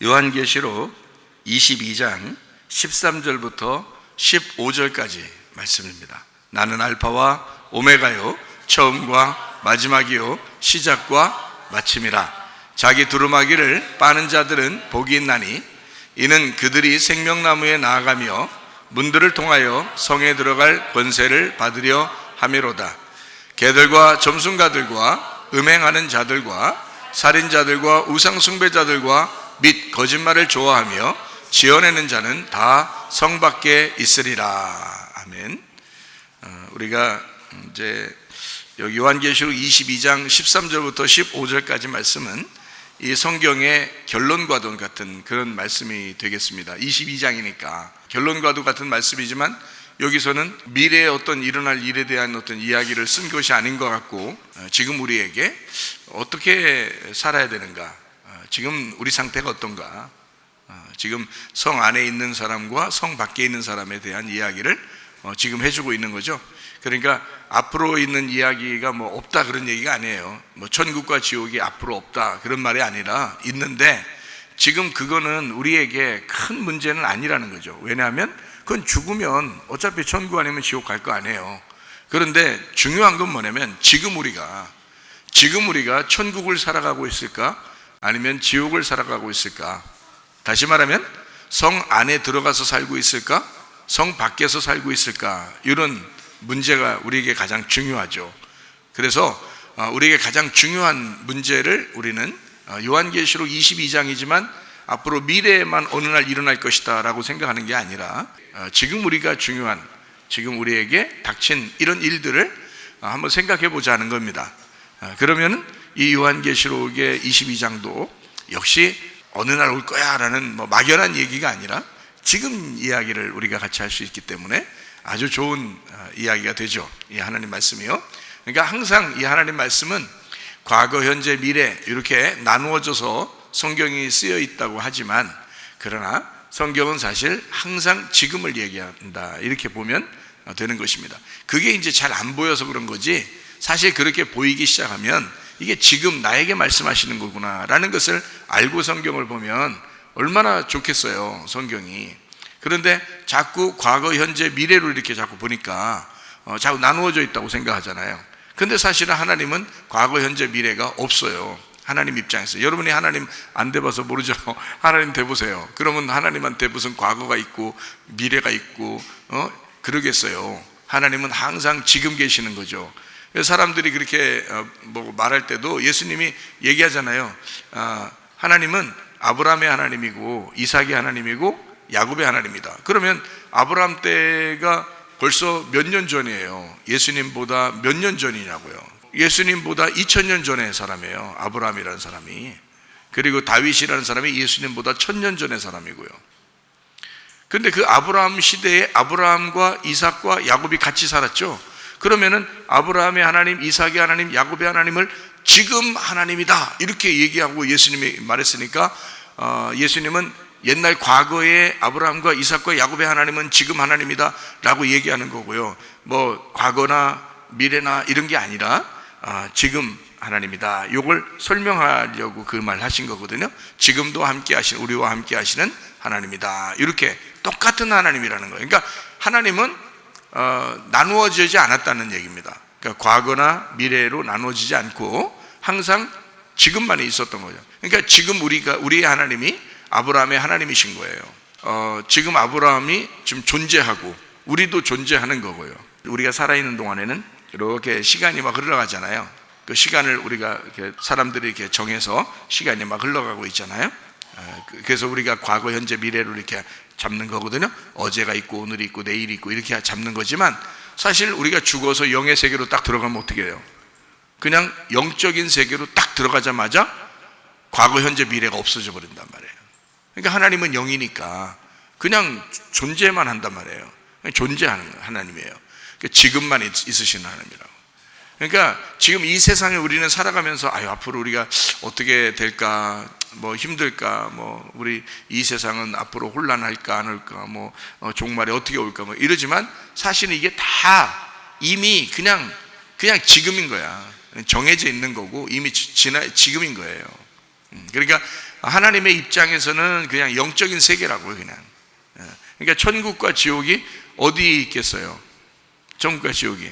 요한계시록 22장 13절부터 15절까지 말씀입니다. 나는 알파와 오메가요 처음과 마지막이요 시작과 마침이라. 자기 두루마기를 빠는 자들은 복이 있나니 이는 그들이 생명나무에 나아가며 문들을 통하여 성에 들어갈 권세를 받으려 함이로다. 개들과 점순가들과 음행하는 자들과 살인자들과 우상숭배자들과 및 거짓말을 좋아하며 지어내는 자는 다 성 밖에 있으리라. 아멘. 우리가 이제 여기 요한계시록 22장 13절부터 15절까지 말씀은 이 성경의 결론과도 같은 그런 말씀이 되겠습니다. 22장이니까 결론과도 같은 말씀이지만 여기서는 미래에 어떤 일어날 일에 대한 어떤 이야기를 쓴 것이 아닌 것 같고, 지금 우리에게 어떻게 살아야 되는가, 지금 우리 상태가 어떤가, 지금 성 안에 있는 사람과 성 밖에 있는 사람에 대한 이야기를 지금 해주고 있는 거죠. 그러니까 앞으로 있는 이야기가 뭐 없다 그런 얘기가 아니에요. 뭐 천국과 지옥이 앞으로 없다 그런 말이 아니라 있는데, 지금 그거는 우리에게 큰 문제는 아니라는 거죠. 왜냐하면 그건 죽으면 어차피 천국 아니면 지옥 갈 거 아니에요. 그런데 중요한 건 뭐냐면 지금 우리가 천국을 살아가고 있을까 아니면 지옥을 살아가고 있을까. 다시 말하면 성 안에 들어가서 살고 있을까 성 밖에서 살고 있을까. 이런 문제가 우리에게 가장 중요하죠. 그래서 우리에게 가장 중요한 문제를 우리는 요한계시록 22장이지만 앞으로 미래에만 어느 날 일어날 것이다 라고 생각하는 게 아니라 지금 우리가 중요한, 지금 우리에게 닥친 이런 일들을 한번 생각해 보자는 겁니다. 그러면 이 요한계시록의 22장도 역시 어느 날 올 거야 라는 뭐 막연한 얘기가 아니라 지금 이야기를 우리가 같이 할 수 있기 때문에 아주 좋은 이야기가 되죠. 이 하나님 말씀이요. 그러니까 항상 이 하나님 말씀은 과거, 현재, 미래 이렇게 나누어져서 성경이 쓰여 있다고 하지만, 그러나 성경은 사실 항상 지금을 얘기한다 이렇게 보면 되는 것입니다. 그게 이제 잘 안 보여서 그런 거지, 사실 그렇게 보이기 시작하면 이게 지금 나에게 말씀하시는 거구나 라는 것을 알고 성경을 보면 얼마나 좋겠어요, 성경이. 그런데 자꾸 과거, 현재, 미래로 이렇게 자꾸 보니까 자꾸 나누어져 있다고 생각하잖아요. 근데 사실은 하나님은 과거, 현재, 미래가 없어요. 하나님 입장에서. 여러분이 하나님 안 돼봐서 모르죠. 하나님 돼보세요. 그러면 하나님한테 무슨 과거가 있고 미래가 있고 그러겠어요. 하나님은 항상 지금 계시는 거죠. 사람들이 그렇게 뭐 말할 때도 예수님이 얘기하잖아요. 하나님은 아브라함의 하나님이고 이삭의 하나님이고 야곱의 하나님이다. 그러면 아브라함 때가 벌써 몇 년 전이에요. 예수님보다 몇 년 전이냐고요. 예수님보다 2000년 전의 사람이에요, 아브라함이라는 사람이. 그리고 다윗이라는 사람이 예수님보다 1000년 전의 사람이고요. 근데 그 아브라함 시대에 아브라함과 이삭과 야곱이 같이 살았죠. 그러면은 아브라함의 하나님, 이삭의 하나님, 야곱의 하나님을 지금 하나님이다 이렇게 얘기하고 예수님이 말했으니까 예수님은 옛날 과거에 아브라함과 이삭과 야곱의 하나님은 지금 하나님이다 라고 얘기하는 거고요. 뭐 과거나 미래나 이런 게 아니라 지금 하나님이다, 이걸 설명하려고 그 말 하신 거거든요. 지금도 함께 하시는, 우리와 함께 하시는 하나님이다, 이렇게 똑같은 하나님이라는 거예요. 그러니까 하나님은 나누어지지 않았다는 얘기입니다. 그러니까 과거나 미래로 나누어지지 않고 항상 지금만 있었던 거죠. 그러니까 지금 우리의 하나님이 아브라함의 하나님이신 거예요. 지금 아브라함이 지금 존재하고 우리도 존재하는 거고요. 우리가 살아있는 동안에는 이렇게 시간이 막 흘러가잖아요. 그 시간을 우리가 이렇게 사람들이 이렇게 정해서 시간이 막 흘러가고 있잖아요. 그래서 우리가 과거, 현재, 미래로 이렇게 잡는 거거든요. 어제가 있고 오늘이 있고 내일이 있고 이렇게 잡는 거지만, 사실 우리가 죽어서 영의 세계로 딱 들어가면 어떻게 해요? 그냥 영적인 세계로 딱 들어가자마자 과거, 현재, 미래가 없어져 버린단 말이에요. 그러니까 하나님은 영이니까 그냥 존재만 한단 말이에요. 그냥 존재하는 하나님이에요. 그러니까 지금만 있으시는 하나님이라고. 그러니까 지금 이 세상에 우리는 살아가면서 앞으로 우리가 어떻게 될까, 뭐 힘들까, 뭐 우리 이 세상은 앞으로 혼란할까 안 할까, 뭐 종말이 어떻게 올까, 뭐 이러지만 사실은 이게 다 이미 그냥 지금인 거야. 정해져 있는 거고 이미 지금인 거예요. 그러니까 하나님의 입장에서는 그냥 영적인 세계라고요, 그냥. 그러니까 천국과 지옥이 어디에 있겠어요? 천국과 지옥이.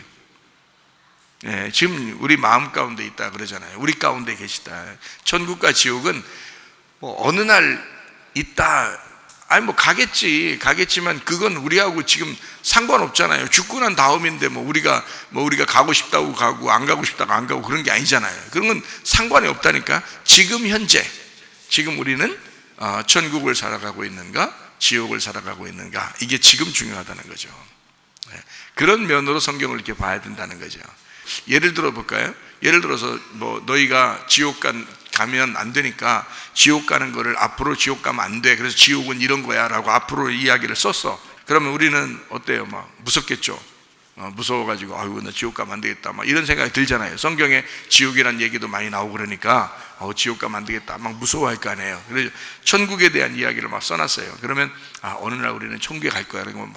지금 우리 마음 가운데 있다 그러잖아요. 우리 가운데 계시다. 천국과 지옥은 뭐 어느 날 있다. 아니 뭐 가겠지만 그건 우리하고 지금 상관없잖아요. 죽고 난 다음인데 우리가 가고 싶다고 가고 안 가고 싶다고 안 가고 그런 게 아니잖아요. 그런 건 상관이 없다니까. 지금 현재 지금 우리는 천국을 살아가고 있는가 지옥을 살아가고 있는가, 이게 지금 중요하다는 거죠. 그런 면으로 성경을 이렇게 봐야 된다는 거죠. 예를 들어 볼까요? 예를 들어서 너희가 지옥 가면 안 되니까 지옥 가는 거를 앞으로 지옥 가면 안 돼, 그래서 지옥은 이런 거야 라고 앞으로 이야기를 썼어. 그러면 우리는 어때요? 무섭겠죠. 무서워가지고 아이고 나 지옥 가면 안 되겠다 이런 생각이 들잖아요. 성경에 지옥이라는 얘기도 많이 나오고 그러니까 지옥 가면 안 되겠다 무서워할 거 아니에요. 그래서 천국에 대한 이야기를 써놨어요. 그러면 어느 날 우리는 천국에 갈 거야 그러면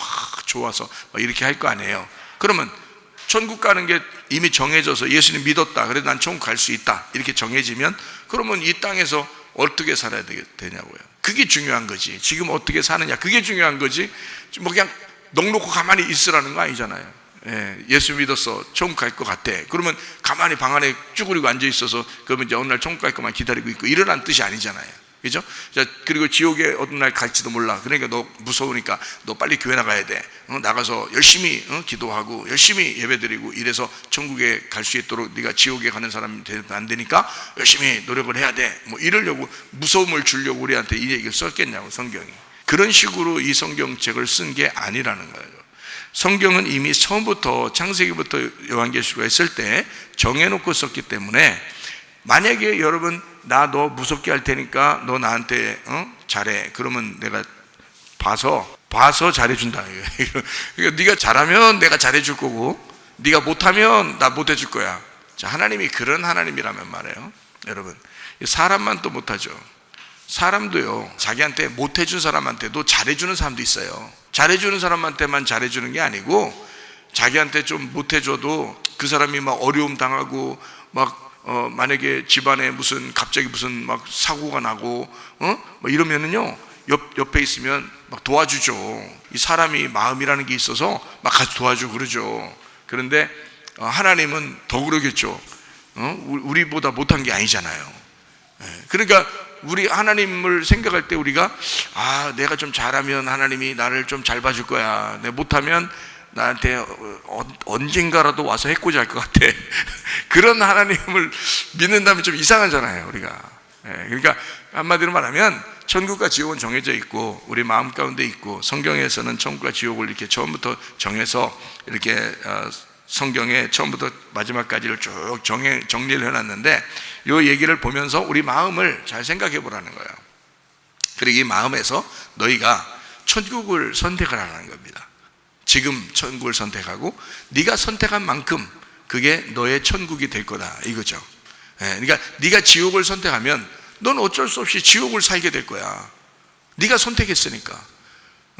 좋아서 이렇게 할 거 아니에요. 그러면 천국 가는 게 이미 정해져서 예수님 믿었다, 그래서 난 천국 갈 수 있다 이렇게 정해지면, 그러면 이 땅에서 어떻게 살아야 되냐고요. 그게 중요한 거지. 지금 어떻게 사느냐, 그게 중요한 거지. 그냥 넉놓고 가만히 있으라는 거 아니잖아요. 예수 믿었어, 천국 갈 것 같아. 그러면 가만히 방 안에 쭈그리고 앉아 있어서 그러면 이제 어느 날 천국 갈 것만 기다리고 있고 이러라는 뜻이 아니잖아요. 그죠? 그리고 지옥에 어느 날 갈지도 몰라. 그러니까 너 무서우니까 너 빨리 교회 나가야 돼. 나가서 열심히 기도하고 열심히 예배드리고 이래서 천국에 갈 수 있도록, 네가 지옥에 가는 사람이 되면 안 되니까 열심히 노력을 해야 돼. 이러려고 무서움을 주려고 우리한테 이 얘기를 썼겠냐고, 성경이. 그런 식으로 이 성경책을 쓴 게 아니라는 거예요. 성경은 이미 처음부터 창세기부터 요한계시록 했을 때 정해놓고 썼기 때문에, 만약에 여러분 너 무섭게 할 테니까 너 나한테 잘해, 그러면 내가 봐서 잘해준다. 그러니까 네가 잘하면 내가 잘해줄 거고, 네가 못하면 나 못해줄 거야. 자, 하나님이 그런 하나님이라면 말이에요. 여러분, 사람만 또 못하죠. 사람도요, 자기한테 못해준 사람한테도 잘해주는 사람도 있어요. 잘해주는 사람한테만 잘해주는 게 아니고, 자기한테 좀 못해줘도 그 사람이 어려움 당하고 만약에 집안에 갑자기 무슨 사고가 나고 이러면은요, 옆에 있으면 도와주죠. 이 사람이 마음이라는 게 있어서 같이 도와주고 그러죠. 그런데 하나님은 더 그러겠죠. 우리보다 못한 게 아니잖아요. 그러니까 우리 하나님을 생각할 때 우리가 내가 좀 잘하면 하나님이 나를 좀 잘 봐줄 거야, 내가 못하면 나한테 언젠가라도 와서 해코지 할 것 같아. 그런 하나님을 믿는다면 좀 이상하잖아요, 우리가. 그러니까 한마디로 말하면 천국과 지옥은 정해져 있고 우리 마음 가운데 있고, 성경에서는 천국과 지옥을 이렇게 처음부터 정해서 이렇게 성경에 처음부터 마지막까지를 쭉 정리를 해놨는데, 이 얘기를 보면서 우리 마음을 잘 생각해 보라는 거예요. 그리고 이 마음에서 너희가 천국을 선택하라는 겁니다. 지금 천국을 선택하고 네가 선택한 만큼 그게 너의 천국이 될 거다, 이거죠. 그러니까 네가 지옥을 선택하면 넌 어쩔 수 없이 지옥을 살게 될 거야. 네가 선택했으니까.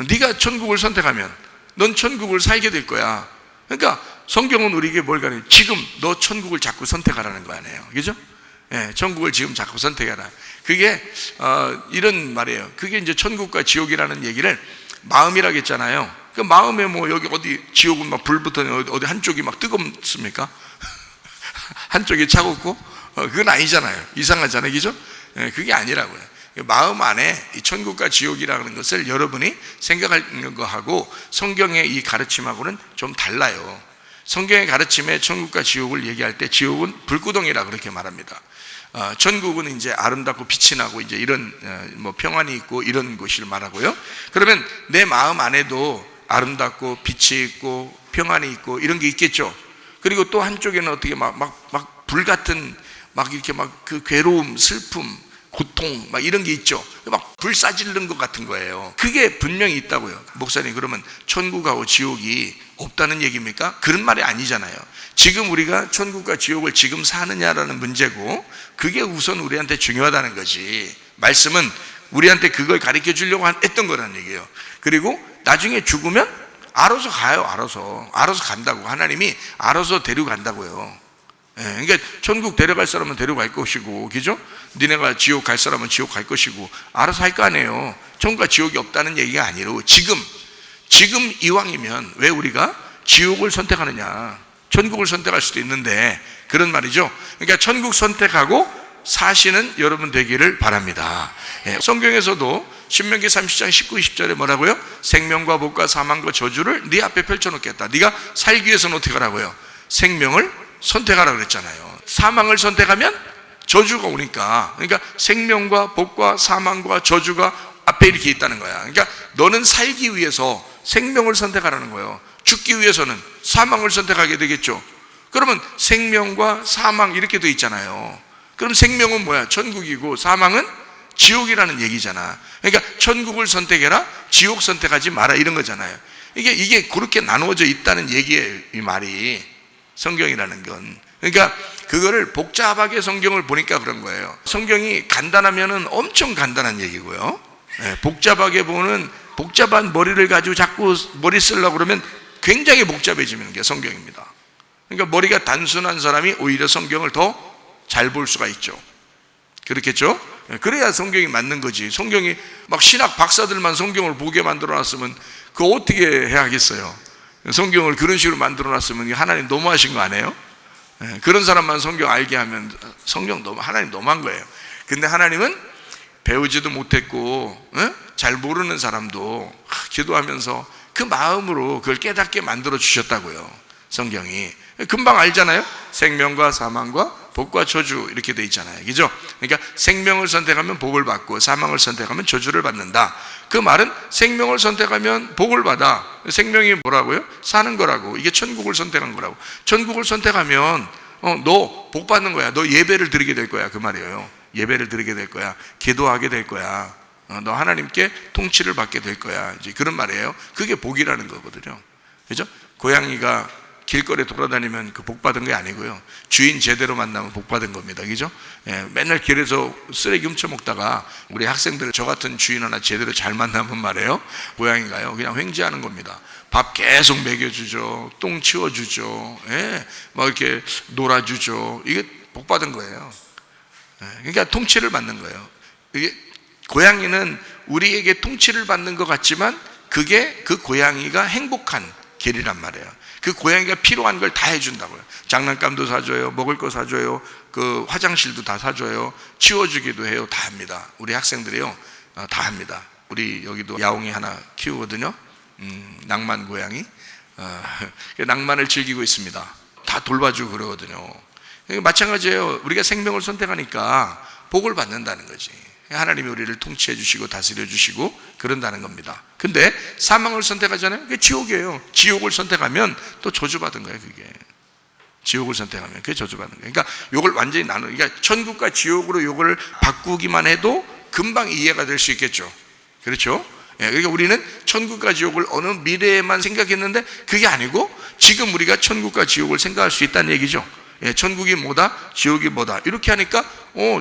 네가 천국을 선택하면 넌 천국을 살게 될 거야. 그러니까 성경은 우리에게 뭘 가르쳐요? 지금 너 천국을 자꾸 선택하라는 거 아니에요, 그죠? 천국을 지금 자꾸 선택해라. 그게 이런 말이에요. 그게 이제 천국과 지옥이라는 얘기를 마음이라고 했잖아요. 그 마음에 여기 어디 지옥은 불 붙었는데 어디 한쪽이 뜨겁습니까? 한쪽이 차갑고? 그건 아니잖아요. 이상하잖아요, 그죠? 그게 아니라고요. 마음 안에 이 천국과 지옥이라는 것을 여러분이 생각하는 거하고 성경의 이 가르침하고는 좀 달라요. 성경의 가르침에 천국과 지옥을 얘기할 때 지옥은 불구덩이라 그렇게 말합니다. 천국은 이제 아름답고 빛이 나고 이제 이런 평안이 있고 이런 곳을 말하고요. 그러면 내 마음 안에도 아름답고 빛이 있고 평안이 있고 이런 게 있겠죠. 그리고 또 한쪽에는 어떻게 불 같은 이렇게 그 괴로움, 슬픔, 고통 이런 게 있죠. 불 싸질른 것 같은 거예요. 그게 분명히 있다고요. 목사님, 그러면 천국하고 지옥이 없다는 얘기입니까? 그런 말이 아니잖아요. 지금 우리가 천국과 지옥을 지금 사느냐라는 문제고, 그게 우선 우리한테 중요하다는 거지. 말씀은 우리한테 그걸 가르쳐 주려고 했던 거라는 얘기예요. 그리고 나중에 죽으면 알아서 가요. 알아서 간다고. 하나님이 알아서 데려간다고요. 그러니까 천국 데려갈 사람은 데려갈 것이고, 그죠? 니네가 지옥 갈 사람은 지옥 갈 것이고, 알아서 할 거 아니에요. 천국과 지옥이 없다는 얘기가 아니고, 지금 이왕이면 왜 우리가 지옥을 선택하느냐? 천국을 선택할 수도 있는데, 그런 말이죠. 그러니까 천국 선택하고 사시는 여러분 되기를 바랍니다. 성경에서도 신명기 30장 19, 20절에 뭐라고요? 생명과 복과 사망과 저주를 네 앞에 펼쳐놓겠다. 네가 살기 위해서는 어떻게 하라고요? 생명을 선택하라고 그랬잖아요. 사망을 선택하면 저주가 오니까, 그러니까 생명과 복과 사망과 저주가 앞에 이렇게 있다는 거야. 그러니까 너는 살기 위해서 생명을 선택하라는 거예요. 죽기 위해서는 사망을 선택하게 되겠죠. 그러면 생명과 사망 이렇게 돼 있잖아요. 그럼 생명은 뭐야? 천국이고, 사망은 지옥이라는 얘기잖아. 그러니까 천국을 선택해라, 지옥 선택하지 마라, 이런 거잖아요. 이게 그렇게 나누어져 있다는 얘기예요, 이 말이. 성경이라는 건. 그러니까 그거를 복잡하게 성경을 보니까 그런 거예요. 성경이 간단하면은 엄청 간단한 얘기고요. 복잡하게 보는, 복잡한 머리를 가지고 자꾸 머리 쓰려고 그러면 굉장히 복잡해지는 게 성경입니다. 그러니까 머리가 단순한 사람이 오히려 성경을 더 잘 볼 수가 있죠. 그렇겠죠? 그래야 성경이 맞는 거지. 성경이 막 신학 박사들만 성경을 보게 만들어 놨으면 그거 어떻게 해야겠어요? 성경을 그런 식으로 만들어 놨으면 하나님 너무하신 거 아니에요? 그런 사람만 성경 알게 하면 하나님 너무한 거예요. 근데 하나님은 배우지도 못했고 잘 모르는 사람도 기도하면서 그 마음으로 그걸 깨닫게 만들어 주셨다고요. 성경이 금방 알잖아요. 생명과 사망과 복과 저주 이렇게 돼 있잖아요. 그죠? 그러니까 생명을 선택하면 복을 받고 사망을 선택하면 저주를 받는다. 그 말은 생명을 선택하면 복을 받아. 생명이 뭐라고요? 사는 거라고. 이게 천국을 선택한 거라고. 천국을 선택하면 너 복 받는 거야. 너 예배를 드리게 될 거야. 그 말이에요. 예배를 드리게 될 거야. 기도하게 될 거야. 너 하나님께 통치를 받게 될 거야. 이제 그런 말이에요. 그게 복이라는 거거든요. 그죠? 고양이가 길거리에 돌아다니면 그 복 받은 게 아니고요. 주인 제대로 만나면 복 받은 겁니다. 그죠? 맨날 길에서 쓰레기 훔쳐 먹다가 우리 학생들 저 같은 주인 하나 제대로 잘 만나면 말이에요. 고양이가요. 그냥 횡재하는 겁니다. 밥 계속 먹여주죠. 똥 치워주죠. 막 이렇게 놀아주죠. 이게 복 받은 거예요. 그러니까 통치를 받는 거예요. 이게 고양이는 우리에게 통치를 받는 것 같지만 그게 그 고양이가 행복한 길이란 말이에요. 그 고양이가 필요한 걸 다 해준다고요. 장난감도 사줘요, 먹을 거 사줘요, 그 화장실도 다 사줘요, 치워주기도 해요. 다 합니다. 우리 학생들이요, 다 합니다. 우리 여기도 야옹이 하나 키우거든요. 낭만 고양이. 낭만을 즐기고 있습니다. 다 돌봐주고 그러거든요. 마찬가지예요. 우리가 생명을 선택하니까 복을 받는다는 거지. 하나님이 우리를 통치해 주시고 다스려 주시고 그런다는 겁니다. 근데 사망을 선택하잖아요. 그게 지옥이에요. 지옥을 선택하면 또 저주받은 거예요. 그게 지옥을 선택하면 그게 저주받는 거예요. 그러니까 이걸 완전히 그러니까 천국과 지옥으로 이걸 바꾸기만 해도 금방 이해가 될 수 있겠죠. 그렇죠? 그러니까 우리는 천국과 지옥을 어느 미래에만 생각했는데 그게 아니고 지금 우리가 천국과 지옥을 생각할 수 있다는 얘기죠. 천국이 뭐다? 지옥이 뭐다? 이렇게 하니까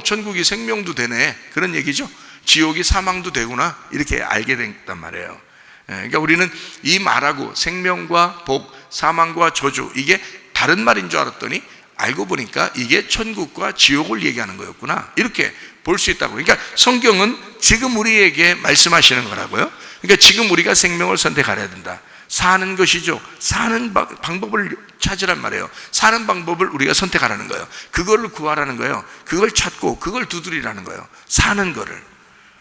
천국이 생명도 되네, 그런 얘기죠. 지옥이 사망도 되구나, 이렇게 알게 됐단 말이에요. 그러니까 우리는 이 말하고 생명과 복, 사망과 저주, 이게 다른 말인 줄 알았더니 알고 보니까 이게 천국과 지옥을 얘기하는 거였구나, 이렇게 볼 수 있다고. 그러니까 성경은 지금 우리에게 말씀하시는 거라고요. 그러니까 지금 우리가 생명을 선택해야 된다. 사는 것이죠. 사는 방법을 찾으란 말이에요. 사는 방법을 우리가 선택하라는 거예요. 그거를 구하라는 거예요. 그걸 찾고 그걸 두드리라는 거예요. 사는 거를.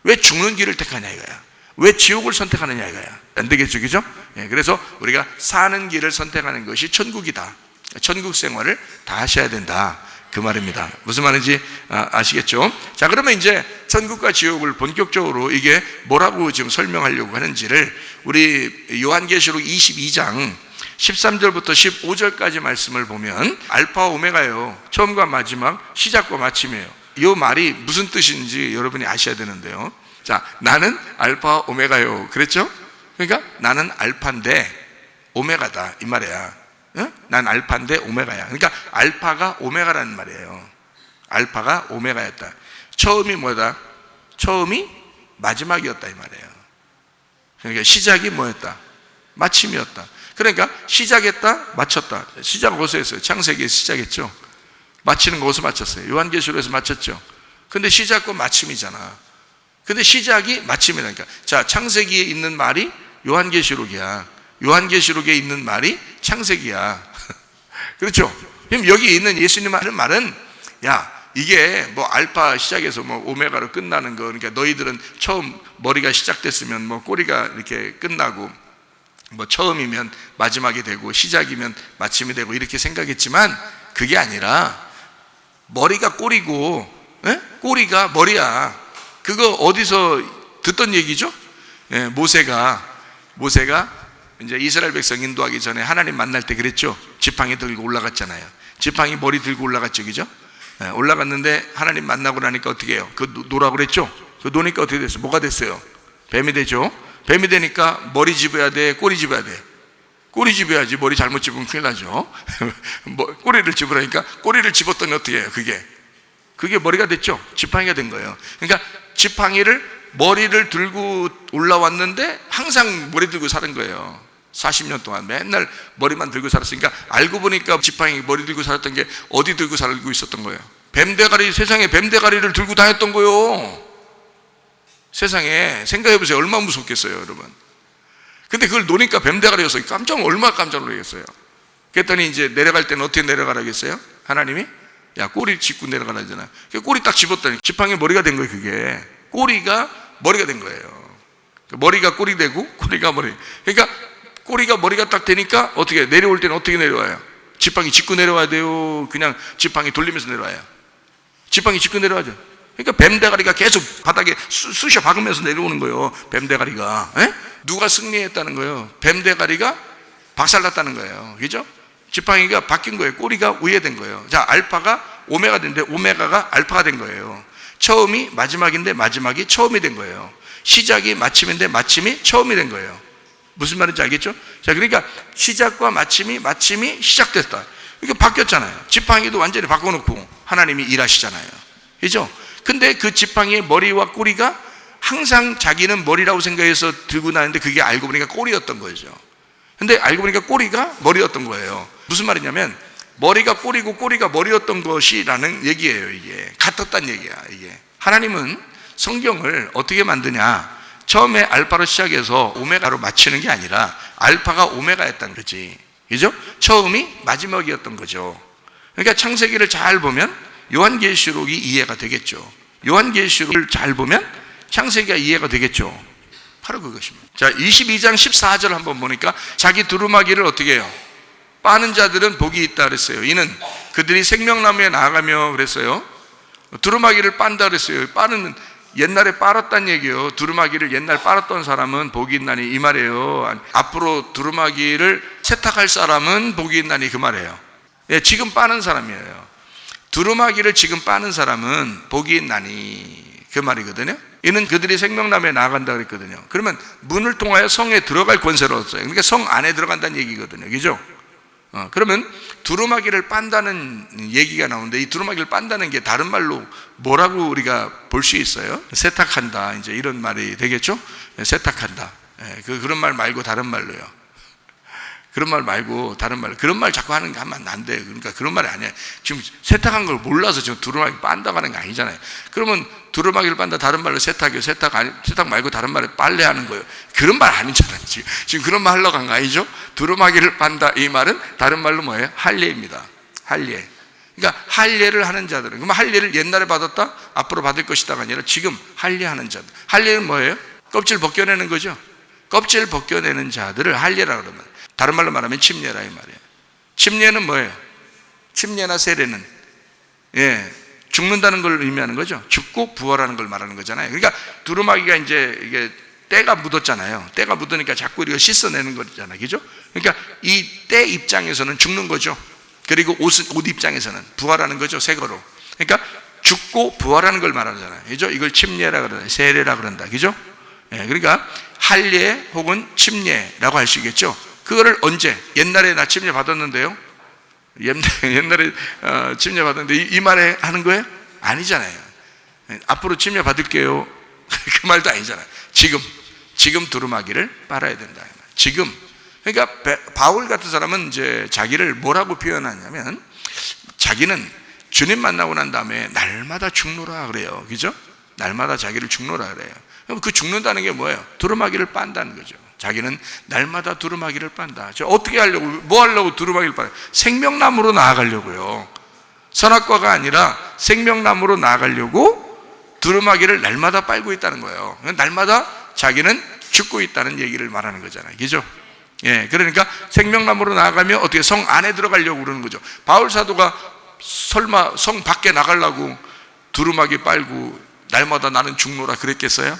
왜 죽는 길을 택하냐 이거야. 왜 지옥을 선택하느냐 이거야. 안 되겠죠, 그죠? 그래서 우리가 사는 길을 선택하는 것이 천국이다. 천국 생활을 다 하셔야 된다, 그 말입니다. 무슨 말인지 아시겠죠? 자, 그러면 이제 천국과 지옥을 본격적으로 이게 뭐라고 지금 설명하려고 하는지를 우리 요한계시록 22장 13절부터 15절까지 말씀을 보면 알파와 오메가요, 처음과 마지막, 시작과 마침이에요. 이 말이 무슨 뜻인지 여러분이 아셔야 되는데요. 자, 나는 알파와 오메가요, 그랬죠? 그러니까 나는 알파인데 오메가다, 이 말이야. 난 알파인데 오메가야. 그러니까 알파가 오메가라는 말이에요. 알파가 오메가였다. 처음이 뭐다? 처음이 마지막이었다, 이 말이에요. 그러니까 시작이 뭐였다? 마침이었다. 그러니까 시작했다, 마쳤다. 시작은 어디서 했어요? 창세기에서 시작했죠. 마치는 거 어디서 마쳤어요? 요한계시록에서 마쳤죠. 근데 시작과 마침이잖아. 근데 시작이 마침이라니까. 자, 창세기에 있는 말이 요한계시록이야. 요한계시록에 있는 말이 창세기야. 그렇죠? 그럼 여기 있는 예수님 하는 말은, 야, 이게 뭐 알파 시작해서 뭐 오메가로 끝나는 거, 그러니까 너희들은 처음 머리가 시작됐으면 뭐 꼬리가 이렇게 끝나고, 뭐 처음이면 마지막이 되고 시작이면 마침이 되고 이렇게 생각했지만, 그게 아니라 머리가 꼬리고, 꼬리가 머리야. 그거 어디서 듣던 얘기죠? 모세가 이제 이스라엘 백성 인도하기 전에 하나님 만날 때 그랬죠. 지팡이 들고 올라갔잖아요. 지팡이 머리 들고 올라갔죠, 그죠? 올라갔는데 하나님 만나고 나니까 어떻게 해요? 그 노라고 그랬죠? 그 노니까 어떻게 됐어요? 뭐가 됐어요? 뱀이 되죠. 뱀이 되니까 머리 집어야 돼, 꼬리 집어야 돼? 꼬리 집어야지. 머리 잘못 집으면 큰일 나죠. 꼬리를 집으라니까 꼬리를 집었더니 어떻게 해요? 그게 머리가 됐죠. 지팡이가 된 거예요. 그러니까 지팡이를 머리를 들고 올라왔는데 항상 머리 들고 사는 거예요. 40년 동안 맨날 머리만 들고 살았으니까, 알고 보니까 지팡이 머리 들고 살았던 게 어디 들고 살고 있었던 거예요? 뱀대가리, 세상에 뱀대가리를 들고 다녔던 거예요. 세상에 생각해 보세요. 얼마나 무섭겠어요, 여러분. 근데 그걸 노니까 뱀대가리여서 얼마나 깜짝 놀라겠어요. 그랬더니 이제 내려갈 때는 어떻게 내려가라겠어요? 하나님이 야, 꼬리 짚고 내려가라 하잖아요. 꼬리 딱 집었더니 지팡이 머리가 된 거예요. 그게 꼬리가 머리가 된 거예요. 머리가 꼬리 되고 꼬리가 머리. 그러니까 꼬리가 머리가 딱 되니까 어떻게 내려올 때는 어떻게 내려와요? 지팡이 짚고 내려와야 돼요? 그냥 지팡이 돌리면서 내려와요? 지팡이 짚고 내려와죠. 그러니까 뱀대가리가 계속 바닥에 쑤셔 박으면서 내려오는 거예요. 뱀대가리가. 누가 승리했다는 거예요? 뱀대가리가 박살났다는 거예요. 그죠? 지팡이가 바뀐 거예요. 꼬리가 위에 된 거예요. 자, 알파가 오메가 된데 오메가가 알파가 된 거예요. 처음이 마지막인데 마지막이 처음이 된 거예요. 시작이 마침인데 마침이 처음이 된 거예요. 무슨 말인지 알겠죠? 자, 그러니까 시작과 마침이 시작됐다. 이게 바뀌었잖아요. 지팡이도 완전히 바꿔놓고 하나님이 일하시잖아요. 그죠? 근데 그 지팡이의 머리와 꼬리가 항상 자기는 머리라고 생각해서 들고 다니는데 그게 알고 보니까 꼬리였던 거죠. 근데 알고 보니까 꼬리가 머리였던 거예요. 무슨 말이냐면 머리가 꼬리고 꼬리가 머리였던 것이라는 얘기예요. 이게 같았다는 얘기야. 이게 하나님은 성경을 어떻게 만드냐? 처음에 알파로 시작해서 오메가로 마치는 게 아니라 알파가 오메가였다는 거지. 그죠? 처음이 마지막이었던 거죠. 그러니까 창세기를 잘 보면 요한계시록이 이해가 되겠죠. 요한계시록을 잘 보면 창세기가 이해가 되겠죠. 바로 그것입니다. 자, 22장 14절 한번 보니까 자기 두루마기를 어떻게 해요? 빠는 자들은 복이 있다 그랬어요. 이는 그들이 생명나무에 나아가며 그랬어요. 두루마기를 빤다 그랬어요. 빠는 옛날에 빨았단 얘기예요. 두루마기를 옛날 빨았던 사람은 복이 있나니 이 말이에요. 앞으로 두루마기를 세탁할 사람은 복이 있나니 그 말이에요. 예, 지금 빠는 사람이에요. 두루마기를 지금 빠는 사람은 복이 있나니 그 말이거든요. 이는 그들이 생명나무에 나아간다 그랬거든요. 그러면 문을 통하여 성에 들어갈 권세를 얻었어요. 그러니까 성 안에 들어간다는 얘기거든요. 그죠? 그러면 두루마기를 빤다는 얘기가 나오는데 이 두루마기를 빤다는 게 다른 말로 뭐라고 우리가 볼 수 있어요? 세탁한다, 이제 이런 말이 되겠죠? 세탁한다. 그런 말 말고 다른 말로요. 그런 말 말고 다른 말로. 그런 말 자꾸 하면 안 돼요. 그러니까 그런 말이 아니에요. 지금 세탁한 걸 몰라서 지금 두루마기 빤다고 하는 게 아니잖아요. 그러면 두루마기를 빤다 다른 말로 세탁이요. 세탁 말고 다른 말로 빨래하는 거예요. 그런 말 아니잖아요. 지금 그런 말 하려고 한 거 아니죠? 두루마기를 빤다 이 말은 다른 말로 뭐예요? 할례입니다. 할례. 그러니까 할례를 하는 자들은, 그러면 할례를 옛날에 받았다 앞으로 받을 것이다가 아니라 지금 할례하는 자들. 할례는 뭐예요? 껍질 벗겨내는 거죠. 껍질 벗겨내는 자들을 할례라 그러면, 다른 말로 말하면 침례라 이 말이에요. 침례는 뭐예요? 침례나 세례는 죽는다는 걸 의미하는 거죠. 죽고 부활하는 걸 말하는 거잖아요. 그러니까 두루마기가 이제 이게 때가 묻었잖아요. 때가 묻으니까 자꾸 우리가 씻어내는 거잖아요. 그죠? 그러니까 이 때 입장에서는 죽는 거죠. 그리고 옷 입장에서는 부활하는 거죠. 새 거로. 그러니까 죽고 부활하는 걸 말하잖아요. 그죠? 이걸 침례라 그러다, 세례라 그런다. 그죠? 그러니까 할례 혹은 침례라고 할 수 있겠죠. 그거를 언제? 옛날에 나 침례 받았는데요. 옛날에 침례 받았는데 이 말에 하는 거예요? 아니잖아요. 앞으로 침례 받을게요. 그 말도 아니잖아요. 지금 두루마기를 빨아야 된다. 지금. 그러니까 바울 같은 사람은 이제 자기를 뭐라고 표현하냐면 자기는 주님 만나고 난 다음에 날마다 죽노라 그래요. 그죠? 날마다 자기를 죽노라 그래요. 그럼 그 죽는다는 게 뭐예요? 두루마기를 빤다는 거죠. 자기는 날마다 두루마기를 빤다. 저 어떻게 하려고, 뭐 하려고 두루마기를 빤어요? 생명나무로 나아가려고요. 선악과가 아니라 생명나무로 나아가려고 두루마기를 날마다 빨고 있다는 거예요. 날마다 자기는 죽고 있다는 얘기를 말하는 거잖아요. 그죠? 예, 그러니까 생명나무로 나아가면 어떻게 성 안에 들어가려고 그러는 거죠. 바울 사도가 설마 성 밖에 나가려고 두루마기 빨고 날마다 나는 죽노라 그랬겠어요?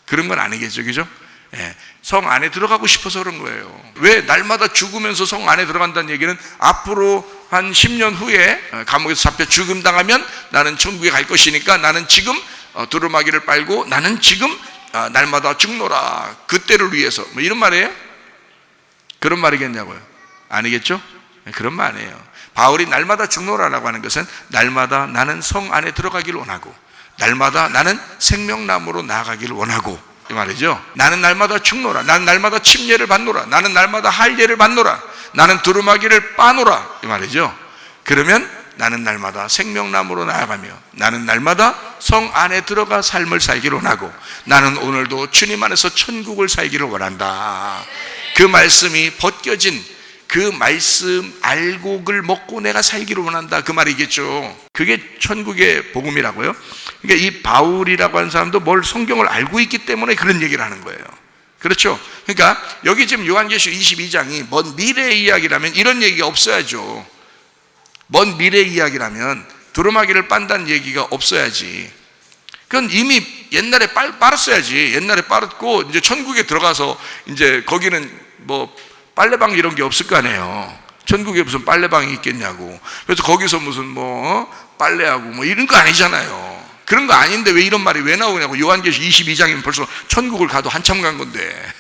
그런 건 아니겠죠. 그죠? 예, 성 안에 들어가고 싶어서 그런 거예요. 왜 날마다 죽으면서 성 안에 들어간다는 얘기는 앞으로 한 10년 후에 감옥에서 잡혀 죽음당하면 나는 천국에 갈 것이니까 나는 지금 두루마기를 빨고 나는 지금 날마다 죽노라, 그때를 위해서, 뭐 이런 말이에요? 그런 말이겠냐고요? 아니겠죠? 그런 말 아니에요. 바울이 날마다 죽노라라고 하는 것은 날마다 나는 성 안에 들어가기를 원하고 날마다 나는 생명나무로 나아가기를 원하고 이 말이죠. 나는 날마다 죽노라, 나는 날마다 침례를 받노라, 나는 날마다 할례를 받노라, 나는 두루마기를 빠노라 이 말이죠. 그러면 나는 날마다 생명나무로 나아가며 나는 날마다 성 안에 들어가 삶을 살기를 원하고 나는 오늘도 주님 안에서 천국을 살기를 원한다. 그 말씀이 벗겨진 그 말씀 알곡을 먹고 내가 살기를 원한다, 그 말이겠죠. 그게 천국의 복음이라고요. 그러니까 이 바울이라고 하는 사람도 뭘 성경을 알고 있기 때문에 그런 얘기를 하는 거예요. 그렇죠? 그러니까 여기 지금 요한계시록 22장이 먼 미래의 이야기라면 이런 얘기가 없어야죠. 먼 미래 이야기라면 두루마기를 빤다는 얘기가 없어야지. 그건 이미 옛날에 빨았어야지. 옛날에 빨았고 이제 천국에 들어가서 이제 거기는 뭐 빨래방 이런 게 없을 거 아니에요. 천국에 무슨 빨래방이 있겠냐고. 그래서 거기서 무슨 뭐 빨래하고 뭐 이런 거 아니잖아요. 그런 거 아닌데 왜 이런 말이 왜 나오냐고. 요한계시록 22장이면 벌써 천국을 가도 한참 간 건데.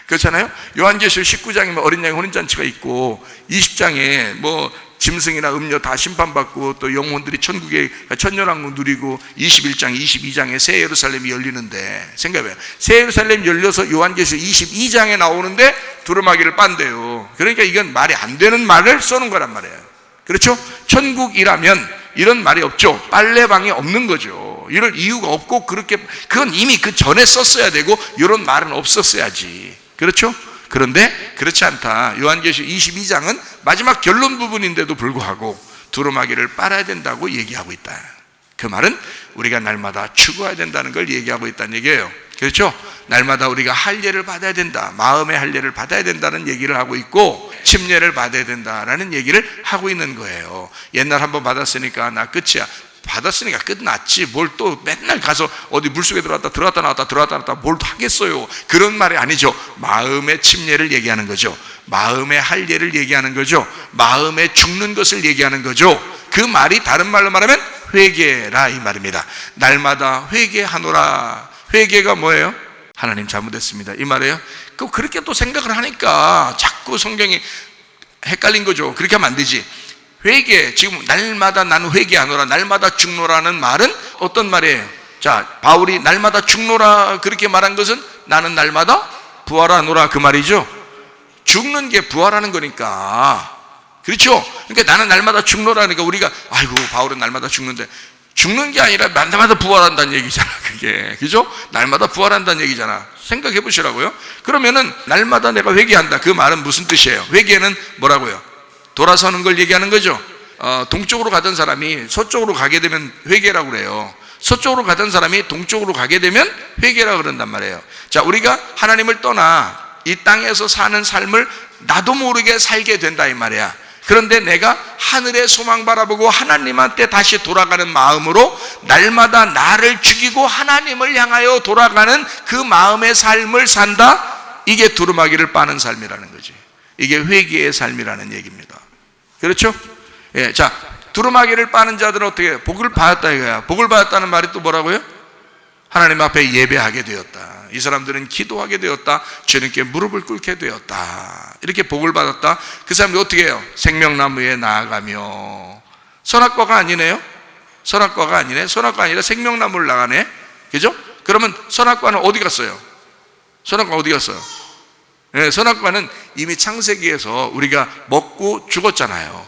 그렇잖아요. 요한계시록 19장이면 어린 양의 혼인잔치가 있고 20장에 뭐 짐승이나 음료 다 심판받고 또 영혼들이 천국의 천년왕국 누리고 21장, 22장에 새 예루살렘이 열리는데 생각해봐요. 새 예루살렘 열려서 요한계시록 22장에 나오는데 두루마기를 빤대요. 그러니까 이건 말이 안 되는 말을 써놓은 거란 말이에요. 그렇죠? 천국이라면 이런 말이 없죠. 빨래방이 없는 거죠. 이럴 이유가 없고 그렇게 그건 이미 그 전에 썼어야 되고 이런 말은 없었어야지. 그렇죠? 그런데 그렇지 않다. 요한계시록 22장은 마지막 결론 부분인데도 불구하고 두루마기를 빨아야 된다고 얘기하고 있다. 그 말은 우리가 날마다 죽어야 된다는 걸 얘기하고 있다는 얘기예요. 그렇죠? 날마다 우리가 할례를 받아야 된다, 마음의 할례를 받아야 된다는 얘기를 하고 있고 침례를 받아야 된다라는 얘기를 하고 있는 거예요. 옛날 한번 받았으니까 나 끝이야. 받았으니까 끝났지 뭘 또 맨날 가서 어디 물속에 들어갔다 나왔다 뭘 하겠어요. 그런 말이 아니죠. 마음의 침례를 얘기하는 거죠. 마음의 할례를 얘기하는 거죠. 마음에 죽는 것을 얘기하는 거죠. 그 말이 다른 말로 말하면 회개라 이 말입니다. 날마다 회개하노라. 회개가 뭐예요? 하나님 잘못했습니다 이 말이에요. 그렇게 또 생각을 하니까 자꾸 성경이 헷갈린 거죠. 그렇게 하면 안 되지. 회개, 지금 날마다 나는 회개하노라, 날마다 죽노라는 말은 어떤 말이에요? 자, 바울이 날마다 죽노라 그렇게 말한 것은 나는 날마다 부활하노라 그 말이죠. 죽는 게 부활하는 거니까. 그렇죠? 그러니까 나는 날마다 죽노라니까 우리가 아이고 바울은 날마다 죽는데 죽는 게 아니라 날마다 부활한다는 얘기잖아. 그게 그죠? 날마다 부활한다는 얘기잖아. 생각해 보시라고요. 그러면은 날마다 내가 회개한다 그 말은 무슨 뜻이에요? 회개는 뭐라고요? 돌아서는 걸 얘기하는 거죠. 동쪽으로 가던 사람이 서쪽으로 가게 되면 회개라고 그래요. 서쪽으로 가던 사람이 동쪽으로 가게 되면 회개라고 그런단 말이에요. 자, 우리가 하나님을 떠나 이 땅에서 사는 삶을 나도 모르게 살게 된다 이 말이야. 그런데 내가 하늘의 소망 바라보고 하나님한테 다시 돌아가는 마음으로 날마다 나를 죽이고 하나님을 향하여 돌아가는 그 마음의 삶을 산다. 이게 두루마기를 빠는 삶이라는 거지. 이게 회개의 삶이라는 얘기입니다. 그렇죠? 예, 자, 두루마기를 빠는 자들은 어떻게 해요? 복을 받았다 이거야. 복을 받았다는 말이 또 뭐라고요? 하나님 앞에 예배하게 되었다. 이 사람들은 기도하게 되었다. 주님께 무릎을 꿇게 되었다. 이렇게 복을 받았다. 그 사람이 어떻게 해요? 생명나무에 나아가며. 선악과가 아니네요. 선악과가 아니네. 선악과 아니라 생명나무를 나가네. 그죠? 그러면 선악과는 어디 갔어요? 선악과 어디 갔어요? 네, 선악과는 이미 창세기에서 우리가 먹고 죽었잖아요.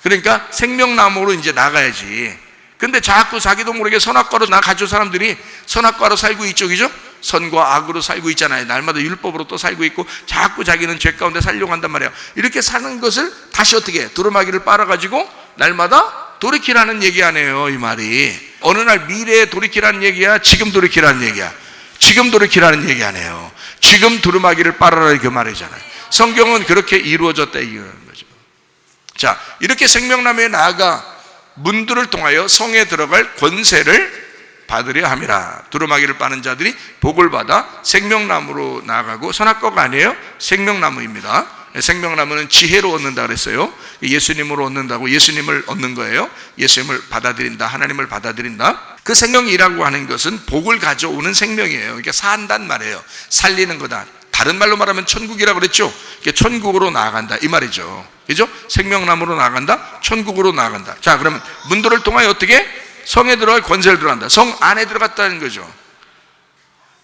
그러니까 생명나무로 이제 나가야지. 근데 자꾸 자기도 모르게 선악과로 가죠. 사람들이 선악과로 살고 있죠, 그죠? 선과 악으로 살고 있잖아요. 날마다 율법으로 또 살고 있고 자꾸 자기는 죄 가운데 살려고 한단 말이에요. 이렇게 사는 것을 다시 어떻게 두루마기를 빨아가지고 날마다 돌이키라는 얘기 아니에요, 이 말이. 어느 날 미래에 돌이키라는 얘기야, 지금 돌이키라는 얘기야? 지금 돌이키라는 얘기 아니에요. 지금 두루마기를 빨아라, 그 말이잖아요. 성경은 그렇게 이루어졌다 이거는 거죠. 자, 이렇게 생명나무에 나아가 문들을 통하여 성에 들어갈 권세를 받으려 함이라. 두루마기를 빠는 자들이 복을 받아 생명나무로 나아가고, 선악과가 아니에요, 생명나무입니다. 생명나무는 지혜로 얻는다 그랬어요. 예수님으로 얻는다고, 예수님을 얻는 거예요. 예수님을 받아들인다, 하나님을 받아들인다. 그 생명이라고 하는 것은 복을 가져오는 생명이에요. 그러니까 산단 말이에요. 살리는 거다. 다른 말로 말하면 천국이라고 그랬죠. 천국으로 나아간다 이 말이죠, 그죠? 생명나무로 나아간다, 천국으로 나아간다. 자, 그러면 문들을 통하여 어떻게? 성에 들어갈 권세를 들어간다. 성 안에 들어갔다는 거죠.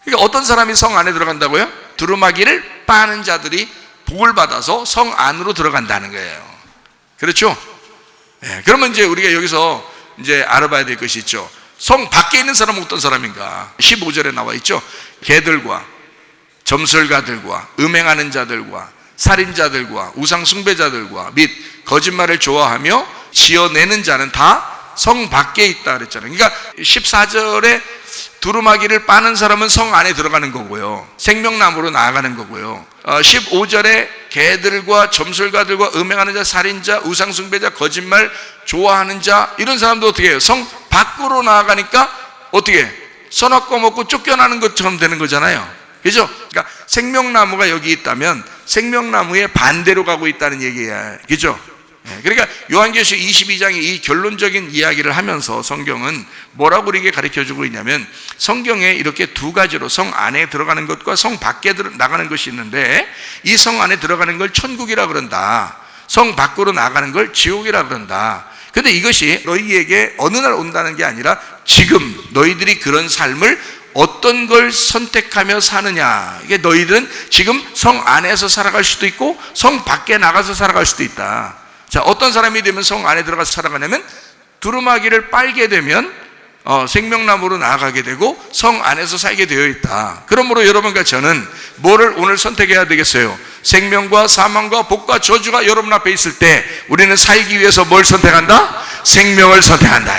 그러니까 어떤 사람이 성 안에 들어간다고요? 두루마기를 빠는 자들이 복을 받아서 성 안으로 들어간다는 거예요. 그렇죠? 네, 그러면 이제 우리가 여기서 이제 알아봐야 될 것이 있죠. 성 밖에 있는 사람은 어떤 사람인가? 15절에 나와 있죠. 개들과 점술가들과 음행하는 자들과 살인자들과 우상 숭배자들과 및 거짓말을 좋아하며 지어내는 자는 다 성 밖에 있다 그랬잖아요. 그러니까 14절에 두루마기를 빠는 사람은 성 안에 들어가는 거고요, 생명나무로 나아가는 거고요. 15절에 개들과 점술가들과 음행하는 자, 살인자, 우상 숭배자, 거짓말 좋아하는 자, 이런 사람도 어떻게 해요? 성 밖으로 나아가니까 어떻게? 선악과 먹고 쫓겨나는 것처럼 되는 거잖아요, 그죠? 그러니까 생명나무가 여기 있다면 생명나무의 반대로 가고 있다는 얘기야, 그죠? 그러니까 요한계시록 22장의 이 결론적인 이야기를 하면서 성경은 뭐라고 우리에게 가르쳐주고 있냐면, 성경에 이렇게 두 가지로 성 안에 들어가는 것과 성 밖에 나가는 것이 있는데, 이 성 안에 들어가는 걸 천국이라 그런다, 성 밖으로 나가는 걸 지옥이라 그런다. 근데 이것이 너희에게 어느 날 온다는 게 아니라 지금 너희들이 그런 삶을 어떤 걸 선택하며 사느냐, 이게 너희들은 지금 성 안에서 살아갈 수도 있고 성 밖에 나가서 살아갈 수도 있다. 자, 어떤 사람이 되면 성 안에 들어가서 살아가냐면, 두루마기를 빨게 되면 생명나무로 나아가게 되고 성 안에서 살게 되어 있다. 그러므로 여러분과 저는 뭐를 오늘 선택해야 되겠어요? 생명과 사망과 복과 저주가 여러분 앞에 있을 때 우리는 살기 위해서 뭘 선택한다? 생명을 선택한다.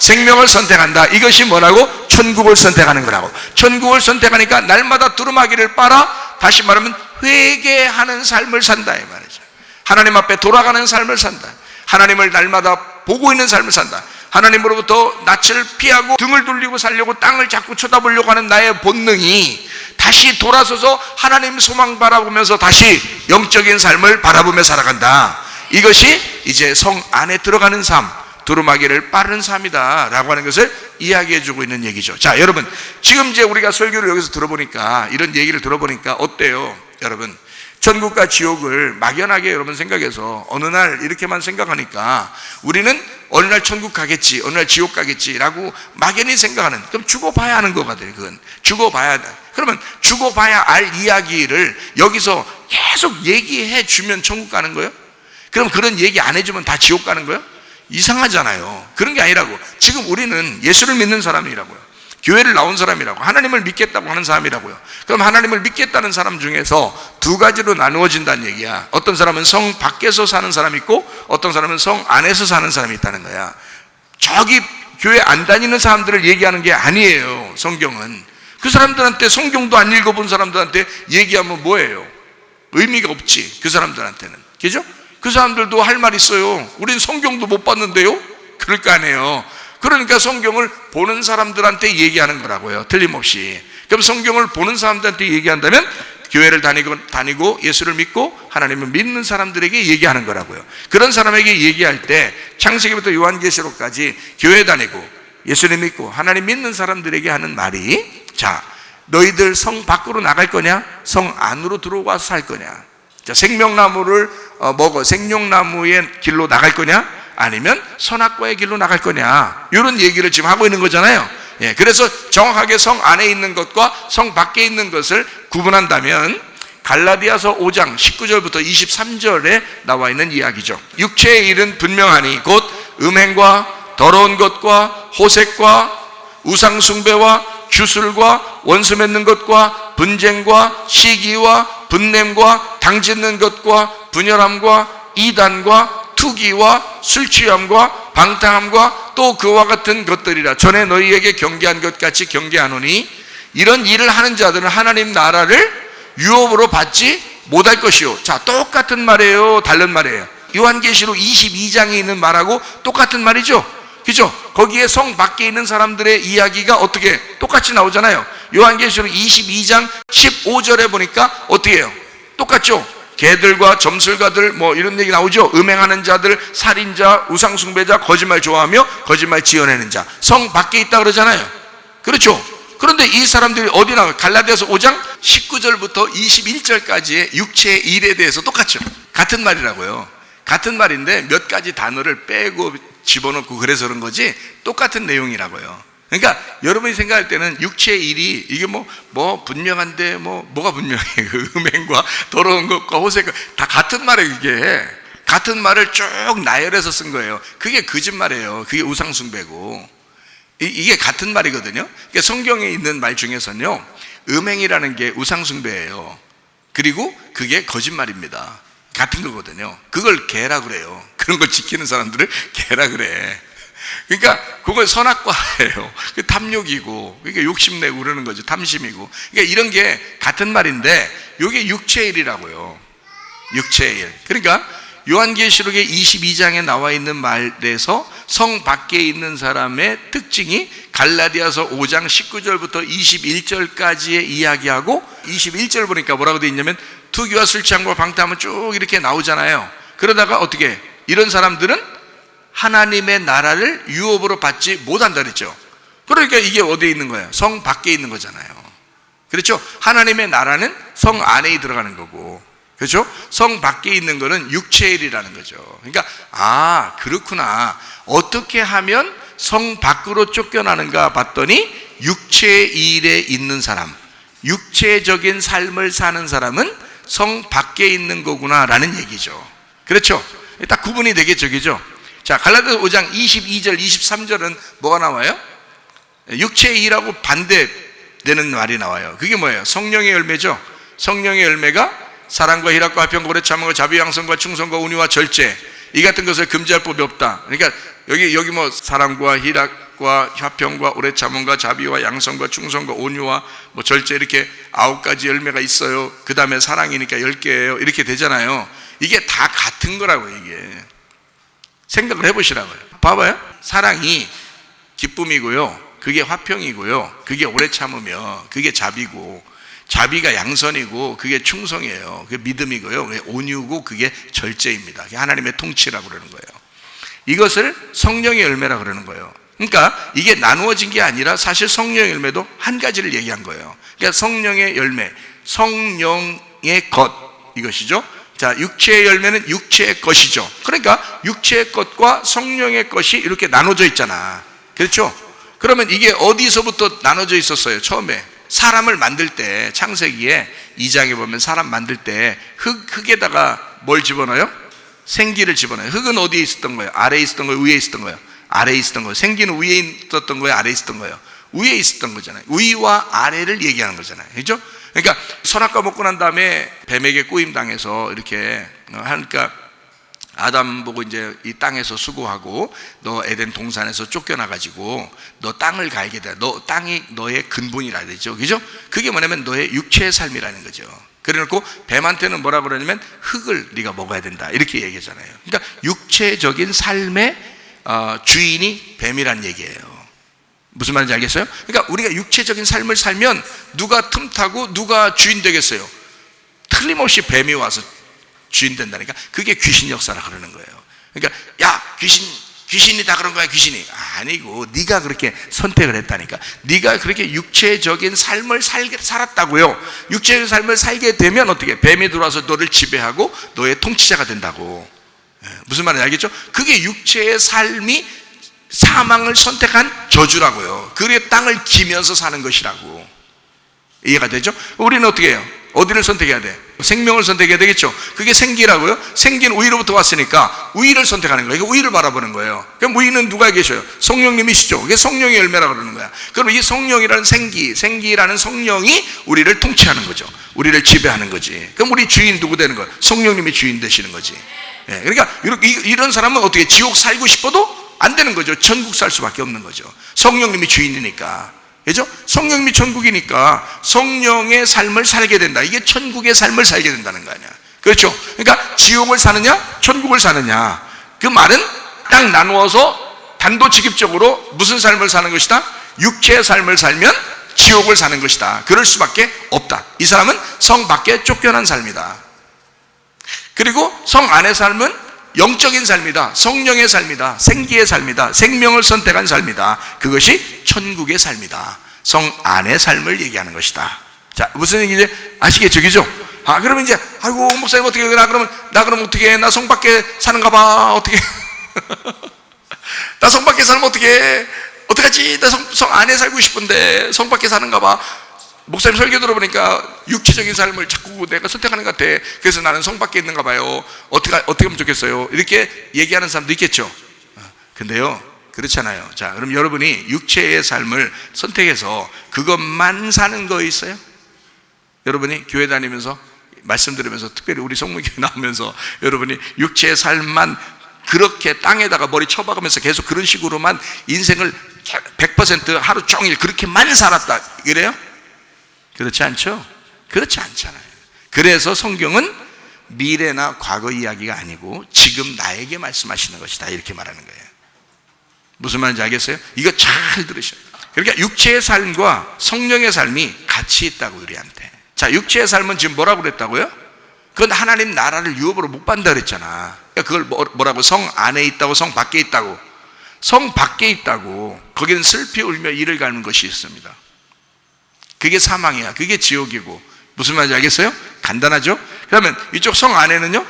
생명을 선택한다. 이것이 뭐라고? 천국을 선택하는 거라고. 천국을 선택하니까 날마다 두루마기를 빨아, 다시 말하면 회개하는 삶을 산다 이 말이죠. 하나님 앞에 돌아가는 삶을 산다. 하나님을 날마다 보고 있는 삶을 산다. 하나님으로부터 낯을 피하고 등을 돌리고 살려고 땅을 자꾸 쳐다보려고 하는 나의 본능이 다시 돌아서서 하나님 소망 바라보면서 다시 영적인 삶을 바라보며 살아간다. 이것이 이제 성 안에 들어가는 삶, 두루마기를 빠른 삶이다 라고 하는 것을 이야기해 주고 있는 얘기죠. 자, 여러분, 지금 이제 우리가 설교를 여기서 들어보니까, 이런 얘기를 들어보니까 어때요? 여러분, 천국과 지옥을 막연하게 여러분 생각해서 어느 날 이렇게만 생각하니까 우리는 어느 날 천국 가겠지, 어느 날 지옥 가겠지 라고 막연히 생각하는, 그럼 죽어봐야 하는 거 같아요. 그건 죽어봐야 돼. 그러면 죽어봐야 알 이야기를 여기서 계속 얘기해 주면 천국 가는 거예요? 그럼 그런 얘기 안 해주면 다 지옥 가는 거예요? 이상하잖아요. 그런 게 아니라고. 지금 우리는 예수를 믿는 사람이라고요, 교회를 나온 사람이라고, 하나님을 믿겠다고 하는 사람이라고요. 그럼 하나님을 믿겠다는 사람 중에서 두 가지로 나누어진다는 얘기야. 어떤 사람은 성 밖에서 사는 사람이 있고 어떤 사람은 성 안에서 사는 사람이 있다는 거야. 저기 교회 안 다니는 사람들을 얘기하는 게 아니에요. 성경은 그 사람들한테, 성경도 안 읽어본 사람들한테 얘기하면 뭐예요? 의미가 없지, 그 사람들한테는. 그죠? 그 사람들도 할 말 있어요. 우린 성경도 못 봤는데요? 그럴 거 아니에요. 그러니까 성경을 보는 사람들한테 얘기하는 거라고요, 틀림없이. 그럼 성경을 보는 사람들한테 얘기한다면 교회를 다니고 예수를 믿고 하나님을 믿는 사람들에게 얘기하는 거라고요. 그런 사람에게 얘기할 때 창세기부터 요한계시록까지 교회 다니고 예수를 믿고 하나님 믿는 사람들에게 하는 말이, 자, 너희들 성 밖으로 나갈 거냐? 성 안으로 들어와서 살 거냐? 자, 생명나무를 먹어 생명나무의 길로 나갈 거냐? 아니면 선악과의 길로 나갈 거냐? 이런 얘기를 지금 하고 있는 거잖아요. 그래서 정확하게 성 안에 있는 것과 성 밖에 있는 것을 구분한다면, 갈라디아서 5장 19절부터 23절에 나와 있는 이야기죠. 육체의 일은 분명하니 곧 음행과 더러운 것과 호색과 우상숭배와 주술과 원수 맺는 것과 분쟁과 시기와 분냄과 당짓는 것과 분열함과 이단과 투기와 술취함과 방탕함과 또 그와 같은 것들이라. 전에 너희에게 경계한 것 같이 경계하노니 이런 일을 하는 자들은 하나님 나라를 유업으로 받지 못할 것이요. 자, 똑같은 말이에요, 다른 말이에요? 요한계시록 22장에 있는 말하고 똑같은 말이죠. 그죠? 거기에 성 밖에 있는 사람들의 이야기가 어떻게 똑같이 나오잖아요. 요한계시록 22장 15절에 보니까 어떻게 해요? 똑같죠? 개들과 점술가들 뭐 이런 얘기 나오죠. 음행하는 자들, 살인자, 우상숭배자, 거짓말 좋아하며 거짓말 지어내는 자, 성 밖에 있다 그러잖아요. 그렇죠? 그런데 이 사람들이 어디 나와요? 갈라디아서 5장 19절부터 21절까지의 육체의 일에 대해서 똑같죠. 같은 말이라고요. 같은 말인데 몇 가지 단어를 빼고 집어넣고 그래서 그런 거지 똑같은 내용이라고요. 그러니까 여러분이 생각할 때는 육체의 일이 이게 뭐 분명한데 뭐가 분명해? 그 음행과 더러운 것과 호색과 다 같은 말이에요. 이게 같은 말을 쭉 나열해서 쓴 거예요. 그게 거짓말이에요. 그게 우상숭배고 이게 같은 말이거든요. 그러니까 성경에 있는 말 중에서는요, 음행이라는 게 우상숭배예요. 그리고 그게 거짓말입니다. 같은 거거든요. 그걸 개라 그래요. 그런 걸 지키는 사람들을 개라 그래. 그러니까 그걸 선악과예요. 탐욕이고, 그러니까 욕심내고 그러는 거죠. 탐심이고. 그러니까 이런 게 같은 말인데 이게 육체의 일이라고요. 육체의 일. 그러니까 요한계시록의 22장에 나와 있는 말에서 성 밖에 있는 사람의 특징이 갈라디아서 5장 19절부터 21절까지의 이야기하고 21절 보니까 뭐라고 되어 있냐면 투기와 술취함과 방탕함은 쭉 이렇게 나오잖아요. 그러다가 어떻게 이런 사람들은 하나님의 나라를 유업으로 받지 못한다 그랬죠. 그러니까 이게 어디에 있는 거예요? 성 밖에 있는 거잖아요. 그렇죠? 하나님의 나라는 성 안에 들어가는 거고, 그렇죠? 성 밖에 있는 거는 육체의 일이라는 거죠. 그러니까 그렇구나. 어떻게 하면 성 밖으로 쫓겨나는가 봤더니 육체의 일에 있는 사람, 육체적인 삶을 사는 사람은 성 밖에 있는 거구나라는 얘기죠. 그렇죠? 딱 구분이 되겠죠. 그죠? 자, 갈라디아서 5장 22절 23절은 뭐가 나와요? 육체의 일하고 반대되는 말이 나와요. 그게 뭐예요? 성령의 열매죠. 성령의 열매가 사랑과 희락과 화평과 오래 참음과 자비 양성과 충성과 온유와 절제, 이 같은 것을 금지할 법이 없다. 그러니까 여기 뭐 사랑과 희락과 화평과 오래 참음과 자비와 양성과 충성과 온유와 뭐 절제 이렇게 9가지 열매가 있어요. 그 다음에 사랑이니까 10개예요. 이렇게 되잖아요. 이게 다 같은 거라고. 이게 생각을 해보시라고요. 봐봐요. 사랑이 기쁨이고요, 그게 화평이고요, 그게 오래 참으며 그게 자비고, 자비가 양선이고 그게 충성이에요. 그게 믿음이고요, 온유고 그게 절제입니다. 그게 하나님의 통치라고 그러는 거예요. 이것을 성령의 열매라고 그러는 거예요. 그러니까 이게 나누어진 게 아니라 사실 성령의 열매도 한 가지를 얘기한 거예요. 그러니까 성령의 열매, 성령의 것, 이것이죠. 자, 육체의 열매는 육체의 것이죠. 그러니까 육체의 것과 성령의 것이 이렇게 나눠져 있잖아. 그렇죠? 그러면 이게 어디서부터 나눠져 있었어요? 처음에 사람을 만들 때, 창세기에 2장에 보면 사람 만들 때 흙에다가 뭘 집어넣어요? 생기를 집어넣어요. 흙은 어디에 있었던 거예요? 아래에 있었던 거예요? 위에 있었던 거예요? 아래에 있었던 거예요. 생기는 위에 있었던 거예요? 아래에 있었던 거예요? 위에 있었던 거잖아요. 위와 아래를 얘기하는 거잖아요. 그렇죠? 그러니까 선악과 먹고 난 다음에 뱀에게 꼬임 당해서 이렇게 하니까 아담 보고 이제 이 땅에서 수고하고 너 에덴 동산에서 쫓겨나가지고 너 땅을 갈게 돼. 너 땅이 너의 근본이라 되죠. 그죠? 그게 뭐냐면 너의 육체의 삶이라는 거죠. 그래놓고 뱀한테는 뭐라 그러냐면 흙을 네가 먹어야 된다 이렇게 얘기하잖아요. 그러니까 육체적인 삶의 주인이 뱀이란 얘기예요. 무슨 말인지 알겠어요? 그러니까 우리가 육체적인 삶을 살면 누가 틈타고 누가 주인 되겠어요? 틀림없이 뱀이 와서 주인 된다니까. 그게 귀신 역사라 그러는 거예요. 그러니까 야, 귀신이 다 그런 거야. 귀신이 아니고 네가 그렇게 선택을 했다니까. 네가 그렇게 육체적인 삶을 살았다고요. 육체적인 삶을 살게 되면 어떻게? 뱀이 들어와서 너를 지배하고 너의 통치자가 된다고. 무슨 말인지 알겠죠? 그게 육체의 삶이 사망을 선택한 저주라고요. 그게 땅을 기면서 사는 것이라고. 이해가 되죠? 우리는 어떻게 해요? 어디를 선택해야 돼? 생명을 선택해야 되겠죠. 그게 생기라고요. 생기는 우위로부터 왔으니까 우위를 선택하는 거예요. 우위를 바라보는 거예요. 그럼 우위는 누가 계셔요? 성령님이시죠. 그게 성령의 열매라고 그러는 거야. 그럼 이 성령이라는 생기라는 성령이 우리를 통치하는 거죠. 우리를 지배하는 거지. 그럼 우리 주인 누구 되는 거예요? 성령님이 주인 되시는 거지. 그러니까 이런 사람은 어떻게 지옥 살고 싶어도 안 되는 거죠. 천국 살 수밖에 없는 거죠. 성령님이 주인이니까. 그죠? 성령님이 천국이니까 성령의 삶을 살게 된다. 이게 천국의 삶을 살게 된다는 거 아니야. 그렇죠? 그러니까 지옥을 사느냐 천국을 사느냐, 그 말은 딱 나누어서 단도직입적으로 무슨 삶을 사는 것이다? 육체의 삶을 살면 지옥을 사는 것이다. 그럴 수밖에 없다. 이 사람은 성 밖에 쫓겨난 삶이다. 그리고 성 안의 삶은 영적인 삶이다. 성령의 삶이다. 생기의 삶이다. 생명을 선택한 삶이다. 그것이 천국의 삶이다. 성 안의 삶을 얘기하는 것이다. 자, 무슨 얘기인지 아시겠죠? 그죠? 그러면 이제 아이고 목사님 어떻게 해? 나 그럼 어떻게 해? 나 성 밖에 사는가 봐. 어떻게 나 성 밖에 살면 어떻게 해? 어떡하지? 나 성 안에 살고 싶은데 성 밖에 사는가 봐. 목사님 설교 들어보니까 육체적인 삶을 자꾸 내가 선택하는 것 같아. 그래서 나는 성 밖에 있는가 봐요. 어떻게 하면 좋겠어요? 이렇게 얘기하는 사람도 있겠죠. 근데요, 그렇잖아요. 자, 그럼 여러분이 육체의 삶을 선택해서 그것만 사는 거 있어요? 여러분이 교회 다니면서 말씀 들으면서, 특별히 우리 성문교회 나오면서 여러분이 육체의 삶만 그렇게 땅에다가 머리 쳐박으면서 계속 그런 식으로만 인생을 100% 하루 종일 그렇게만 살았다, 이래요? 그렇지 않죠? 그렇지 않잖아요. 그래서 성경은 미래나 과거 이야기가 아니고 지금 나에게 말씀하시는 것이다, 이렇게 말하는 거예요. 무슨 말인지 알겠어요? 이거 잘 들으셔요. 그러니까 육체의 삶과 성령의 삶이 같이 있다고, 우리한테. 자, 육체의 삶은 지금 뭐라고 그랬다고요? 그건 하나님 나라를 유업으로 못 받는다 그랬잖아. 그러니까 그걸 뭐라고? 성 안에 있다고, 성 밖에 있다고. 성 밖에 있다고. 거기는 슬피 울며 이를 가는 것이 있습니다. 그게 사망이야. 그게 지옥이고. 무슨 말인지 알겠어요? 간단하죠? 그러면 이쪽 성 안에는요,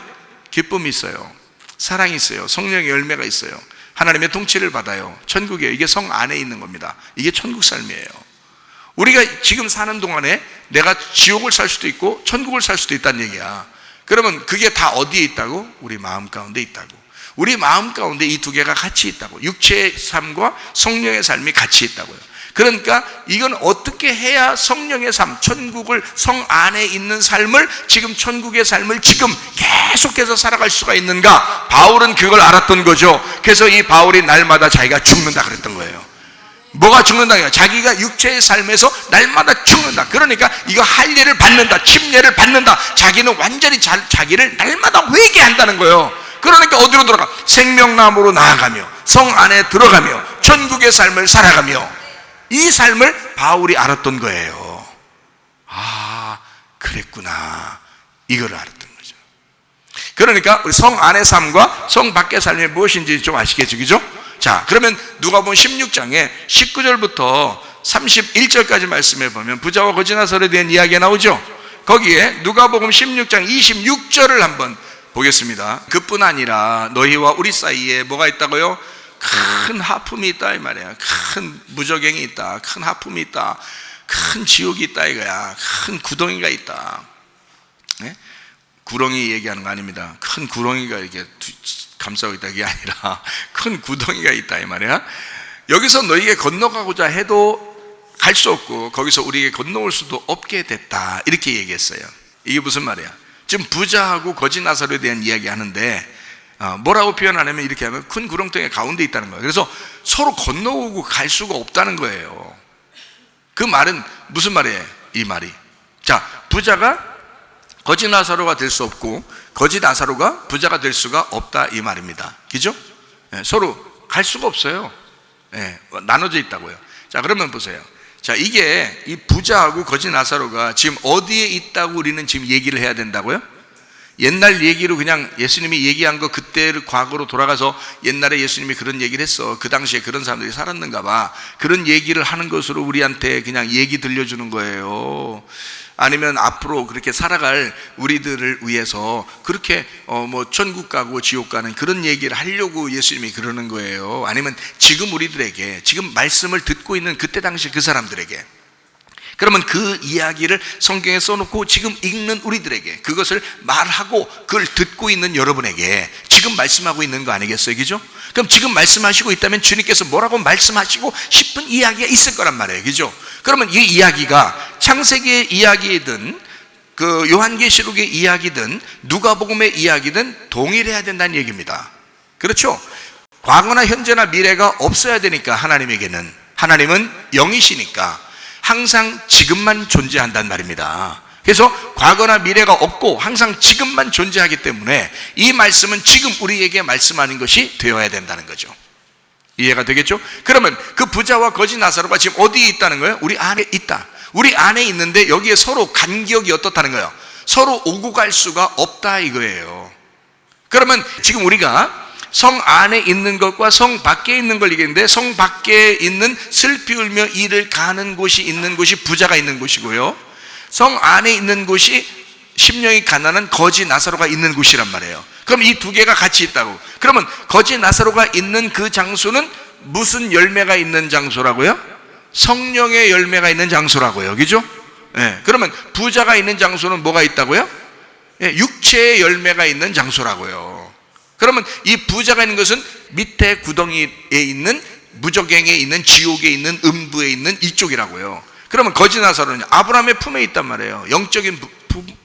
기쁨이 있어요. 사랑이 있어요. 성령의 열매가 있어요. 하나님의 통치를 받아요. 천국이에요. 이게 성 안에 있는 겁니다. 이게 천국 삶이에요. 우리가 지금 사는 동안에 내가 지옥을 살 수도 있고 천국을 살 수도 있다는 얘기야. 그러면 그게 다 어디에 있다고? 우리 마음 가운데 있다고. 우리 마음 가운데 이 두 개가 같이 있다고. 육체의 삶과 성령의 삶이 같이 있다고요. 그러니까 이건 어떻게 해야 성령의 삶, 천국을, 성 안에 있는 삶을, 지금 천국의 삶을 지금 계속해서 살아갈 수가 있는가? 바울은 그걸 알았던 거죠. 그래서 이 바울이 날마다 자기가 죽는다 그랬던 거예요. 뭐가 죽는다? 자기가 육체의 삶에서 날마다 죽는다. 그러니까 이거 할례를 받는다, 침례를 받는다. 자기는 완전히 자기를 날마다 회개한다는 거예요. 그러니까 어디로 들어가? 생명나무로 나아가며 성 안에 들어가며 천국의 삶을 살아가며, 이 삶을 바울이 알았던 거예요. 그랬구나, 이걸 알았던 거죠. 그러니까 우리 성 안의 삶과 성 밖의 삶이 무엇인지 좀 아시겠죠? 그죠? 자, 그러면 누가복음 16장에 19절부터 31절까지 말씀해 보면 부자와 거지 나사로에 대한 이야기가 나오죠. 거기에 누가복음 16장 26절을 한번 보겠습니다. 그뿐 아니라 너희와 우리 사이에 뭐가 있다고요? 큰 하품이 있다, 이 말이야. 큰 무저갱이 있다, 큰 하품이 있다, 큰 지옥이 있다, 이거야. 큰 구덩이가 있다. 네? 구렁이 얘기하는 거 아닙니다. 큰 구렁이가 이렇게 감싸고 있다, 그게 아니라 큰 구덩이가 있다, 이 말이야. 여기서 너희에게 건너가고자 해도 갈 수 없고 거기서 우리에게 건너올 수도 없게 됐다, 이렇게 얘기했어요. 이게 무슨 말이야? 지금 부자하고 거지 나사로에 대한 이야기 하는데 뭐라고 표현하냐면 이렇게 하면 큰 구렁텅이 가운데 있다는 거예요. 그래서 서로 건너오고 갈 수가 없다는 거예요. 그 말은 무슨 말이에요? 이 말이, 자, 부자가 거지 나사로가 될 수 없고 거지 나사로가 부자가 될 수가 없다, 이 말입니다. 그죠? 서로 갈 수가 없어요. 나눠져 있다고요. 자, 그러면 보세요. 자, 이게 이 부자하고 거지 나사로가 지금 어디에 있다고 우리는 지금 얘기를 해야 된다고요? 옛날 얘기로 그냥 예수님이 얘기한 거 그때를 과거로 돌아가서 옛날에 예수님이 그런 얘기를 했어, 그 당시에 그런 사람들이 살았는가 봐, 그런 얘기를 하는 것으로 우리한테 그냥 얘기 들려주는 거예요? 아니면 앞으로 그렇게 살아갈 우리들을 위해서 그렇게 뭐 천국 가고 지옥 가는 그런 얘기를 하려고 예수님이 그러는 거예요? 아니면 지금 우리들에게, 지금 말씀을 듣고 있는 그때 당시 그 사람들에게 그러면 그 이야기를 성경에 써놓고 지금 읽는 우리들에게, 그것을 말하고 그걸 듣고 있는 여러분에게 지금 말씀하고 있는 거 아니겠어요? 그죠? 그럼 지금 말씀하시고 있다면 주님께서 뭐라고 말씀하시고 싶은 이야기가 있을 거란 말이에요. 그죠? 그러면 이 이야기가 창세기의 이야기든 그 요한계시록의 이야기든 누가복음의 이야기든 동일해야 된다는 얘기입니다. 그렇죠? 과거나 현재나 미래가 없어야 되니까 하나님에게는, 하나님은 영이시니까 항상 지금만 존재한단 말입니다. 그래서 과거나 미래가 없고 항상 지금만 존재하기 때문에 이 말씀은 지금 우리에게 말씀하는 것이 되어야 된다는 거죠. 이해가 되겠죠? 그러면 그 부자와 거지 나사로가 지금 어디에 있다는 거예요? 우리 안에 있다. 우리 안에 있는데 여기에 서로 간격이 어떻다는 거예요? 서로 오고 갈 수가 없다 이거예요. 그러면 지금 우리가 성 안에 있는 것과 성 밖에 있는 걸 얘기했는데, 성 밖에 있는 슬피 울며 이를 가는 곳이 있는 곳이 부자가 있는 곳이고요, 성 안에 있는 곳이 심령이 가난한 거지 나사로가 있는 곳이란 말이에요. 그럼 이 두 개가 같이 있다고. 그러면 거지 나사로가 있는 그 장소는 무슨 열매가 있는 장소라고요? 성령의 열매가 있는 장소라고요. 그죠? 네. 그러면 부자가 있는 장소는 뭐가 있다고요? 네, 육체의 열매가 있는 장소라고요. 그러면 이 부자가 있는 것은 밑에 구덩이에 있는, 무저갱에 있는, 지옥에 있는, 음부에 있는 이쪽이라고요. 그러면 거지 나사로는 아브라함의 품에 있단 말이에요. 영적인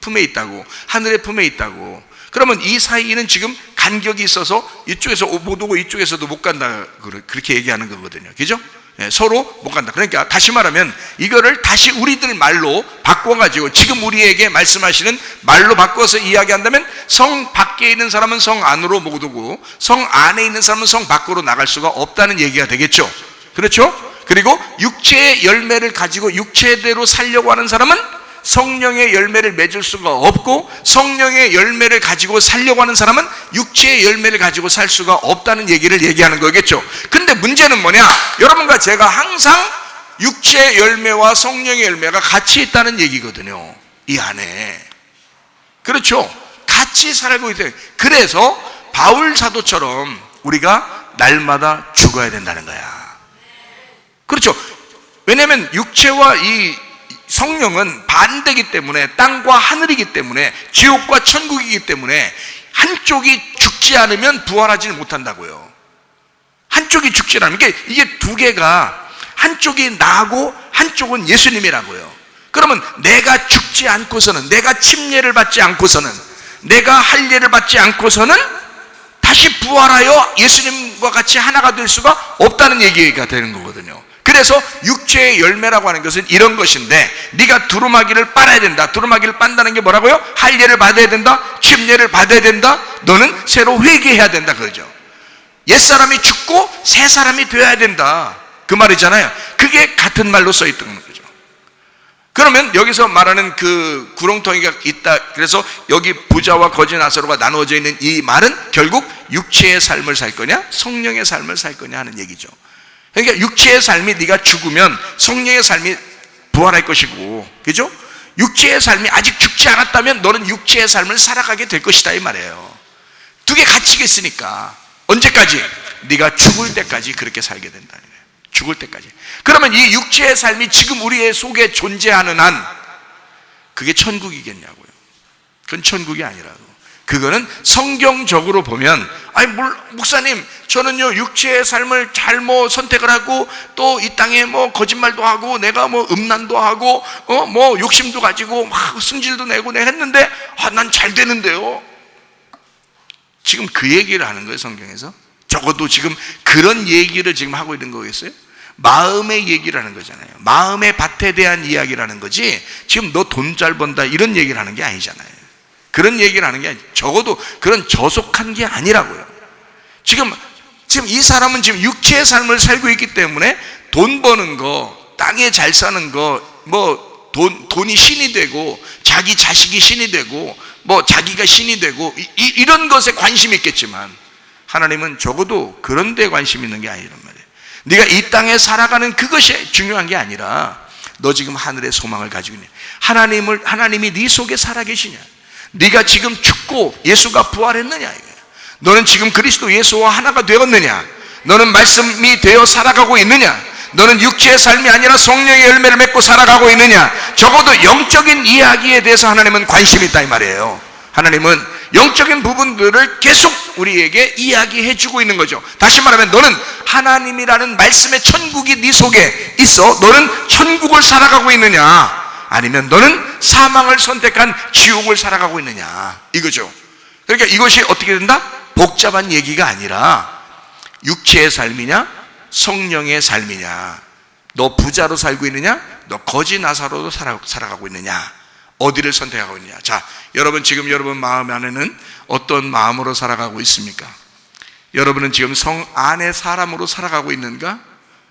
품에 있다고, 하늘의 품에 있다고. 그러면 이 사이에는 지금 간격이 있어서 이쪽에서 못 오고 이쪽에서도 못 간다, 그렇게 얘기하는 거거든요. 그죠? 예, 서로 못 간다. 그러니까 다시 말하면 이거를 다시 우리들 말로 바꿔가지고 지금 우리에게 말씀하시는 말로 바꿔서 이야기한다면, 성 밖에 있는 사람은 성 안으로 못 오고 성 안에 있는 사람은 성 밖으로 나갈 수가 없다는 얘기가 되겠죠. 그렇죠? 그리고 육체의 열매를 가지고 육체대로 살려고 하는 사람은 성령의 열매를 맺을 수가 없고, 성령의 열매를 가지고 살려고 하는 사람은 육체의 열매를 가지고 살 수가 없다는 얘기를 얘기하는 거겠죠. 근데 문제는 뭐냐? 여러분과 제가 항상 육체의 열매와 성령의 열매가 같이 있다는 얘기거든요, 이 안에. 그렇죠? 같이 살고 있어요. 그래서 바울 사도처럼 우리가 날마다 죽어야 된다는 거야. 그렇죠? 왜냐하면 육체와 이 성령은 반대이기 때문에, 땅과 하늘이기 때문에, 지옥과 천국이기 때문에 한쪽이 죽지 않으면 부활하지 못한다고요. 한쪽이 죽지 않으면, 이게 두 개가, 한쪽이 나고 한쪽은 예수님이라고요. 그러면 내가 죽지 않고서는, 내가 침례를 받지 않고서는, 내가 할례를 받지 않고서는 다시 부활하여 예수님과 같이 하나가 될 수가 없다는 얘기가 되는 거거든요. 그래서 육체의 열매라고 하는 것은 이런 것인데, 네가 두루마기를 빨아야 된다. 두루마기를 빤다는 게 뭐라고요? 할례를 받아야 된다, 침례를 받아야 된다, 너는 새로 회개해야 된다, 그러죠. 옛사람이 죽고 새 사람이 되어야 된다, 그 말이잖아요. 그게 같은 말로 써 있던 거죠. 그러면 여기서 말하는 그 구렁텅이가 있다, 그래서 여기 부자와 거지 나사로가 나누어져 있는 이 말은 결국 육체의 삶을 살 거냐 성령의 삶을 살 거냐 하는 얘기죠. 그러니까 육체의 삶이 네가 죽으면 성령의 삶이 부활할 것이고, 그죠? 육체의 삶이 아직 죽지 않았다면 너는 육체의 삶을 살아가게 될 것이다, 이 말이에요. 두 개 같이 있으니까 언제까지? 네가 죽을 때까지 그렇게 살게 된다는 거예요. 죽을 때까지. 그러면 이 육체의 삶이 지금 우리의 속에 존재하는 한 그게 천국이겠냐고요. 그건 천국이 아니라고. 그거는 성경적으로 보면, 아니 목사님 저는요 육체의 삶을 잘못 선택을 하고 또 이 땅에 뭐 거짓말도 하고 내가 뭐 음란도 하고 뭐 욕심도 가지고 막 승질도 내고 내가 했는데 난 잘 되는데요. 지금 그 얘기를 하는 거예요, 성경에서? 적어도 지금 그런 얘기를 지금 하고 있는 거겠어요? 마음의 얘기를 하는 거잖아요. 마음의 밭에 대한 이야기를 하는 거지, 지금 너 돈 잘 번다 이런 얘기를 하는 게 아니잖아요. 그런 얘기를 하는 게 아니죠. 적어도 그런 저속한 게 아니라고요. 지금 이 사람은 지금 육체의 삶을 살고 있기 때문에 돈 버는 거, 땅에 잘 사는 거, 뭐 돈이 신이 되고 자기 자식이 신이 되고 뭐 자기가 신이 되고 이런 것에 관심이 있겠지만, 하나님은 적어도 그런 데 관심 있는 게 아니란 말이에요. 네가 이 땅에 살아가는 그것이 중요한 게 아니라, 너 지금 하늘의 소망을 가지고 있냐, 하나님이 네 속에 살아계시냐, 네가 지금 죽고 예수가 부활했느냐 이거야. 너는 지금 그리스도 예수와 하나가 되었느냐, 너는 말씀이 되어 살아가고 있느냐, 너는 육체의 삶이 아니라 성령의 열매를 맺고 살아가고 있느냐? 적어도 영적인 이야기에 대해서 하나님은 관심이 있다 이 말이에요. 하나님은 영적인 부분들을 계속 우리에게 이야기해 주고 있는 거죠. 다시 말하면 너는 하나님이라는 말씀의 천국이 네 속에 있어. 너는 천국을 살아가고 있느냐? 아니면 너는 사망을 선택한 지옥을 살아가고 있느냐? 이거죠. 그러니까 이것이 어떻게 된다? 복잡한 얘기가 아니라 육체의 삶이냐 성령의 삶이냐, 너 부자로 살고 있느냐, 너 거지 나사로도 살아가고 있느냐, 어디를 선택하고 있느냐. 자, 여러분 지금 여러분 마음 안에는 어떤 마음으로 살아가고 있습니까? 여러분은 지금 성 안의 사람으로 살아가고 있는가?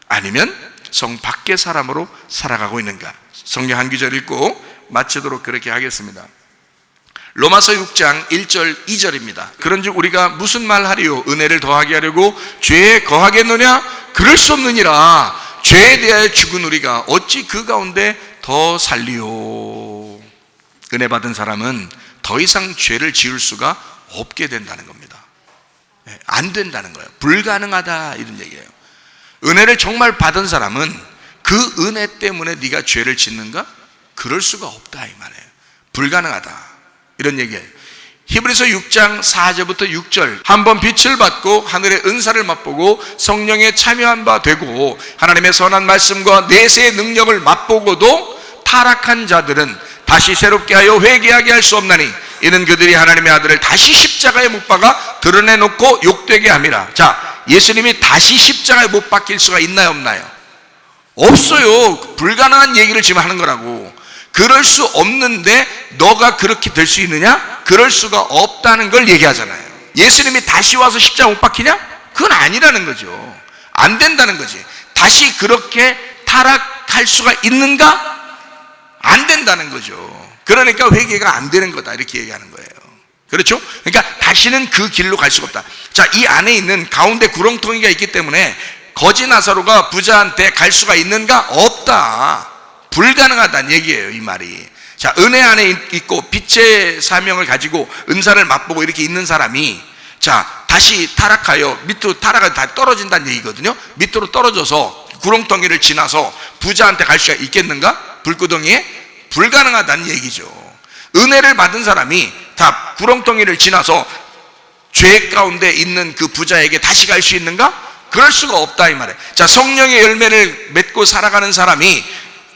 아니면 성 밖의 사람으로 살아가고 있는가? 성경 한 구절 읽고 마치도록 그렇게 하겠습니다. 로마서 6장 1절 2절입니다. 그런즉 우리가 무슨 말 하리요? 은혜를 더하게 하려고 죄에 거하겠느냐? 그럴 수 없느니라. 죄에 대하여 죽은 우리가 어찌 그 가운데 더 살리요? 은혜 받은 사람은 더 이상 죄를 지을 수가 없게 된다는 겁니다. 안 된다는 거예요. 불가능하다 이런 얘기예요. 은혜를 정말 받은 사람은 그 은혜 때문에 네가 죄를 짓는가? 그럴 수가 없다 이 말이에요. 불가능하다 이런 얘기예요. 히브리서 6장 4절부터 6절 한번 빛을 받고 하늘의 은사를 맛보고 성령에 참여한 바 되고 하나님의 선한 말씀과 내세의 능력을 맛보고도 타락한 자들은 다시 새롭게 하여 회개하게 할 수 없나니 이는 그들이 하나님의 아들을 다시 십자가에 못 박아 드러내놓고 욕되게 함이라. 자, 예수님이 다시 십자가에 못 박힐 수가 있나요 없나요? 없어요. 불가능한 얘기를 지금 하는 거라고. 그럴 수 없는데 너가 그렇게 될 수 있느냐? 그럴 수가 없다는 걸 얘기하잖아요. 예수님이 다시 와서 십자가 못 박히냐? 그건 아니라는 거죠. 안 된다는 거지. 다시 그렇게 타락할 수가 있는가? 안 된다는 거죠. 그러니까 회개가 안 되는 거다 이렇게 얘기하는 거예요. 그렇죠? 그러니까 다시는 그 길로 갈 수가 없다. 자, 이 안에 있는 가운데 구렁텅이가 있기 때문에 거지 나사로가 부자한테 갈 수가 있는가? 없다. 불가능하다는 얘기예요 이 말이. 자, 은혜 안에 있고 빛의 사명을 가지고 은사를 맛보고 이렇게 있는 사람이 자 다시 타락하여 밑으로 타락하여 다 떨어진다는 얘기거든요. 밑으로 떨어져서 구렁텅이를 지나서 부자한테 갈 수가 있겠는가? 불구덩이에? 불가능하다는 얘기죠. 은혜를 받은 사람이 다 구렁텅이를 지나서 죄 가운데 있는 그 부자에게 다시 갈 수 있는가? 그럴 수가 없다 이 말이에요. 자, 성령의 열매를 맺고 살아가는 사람이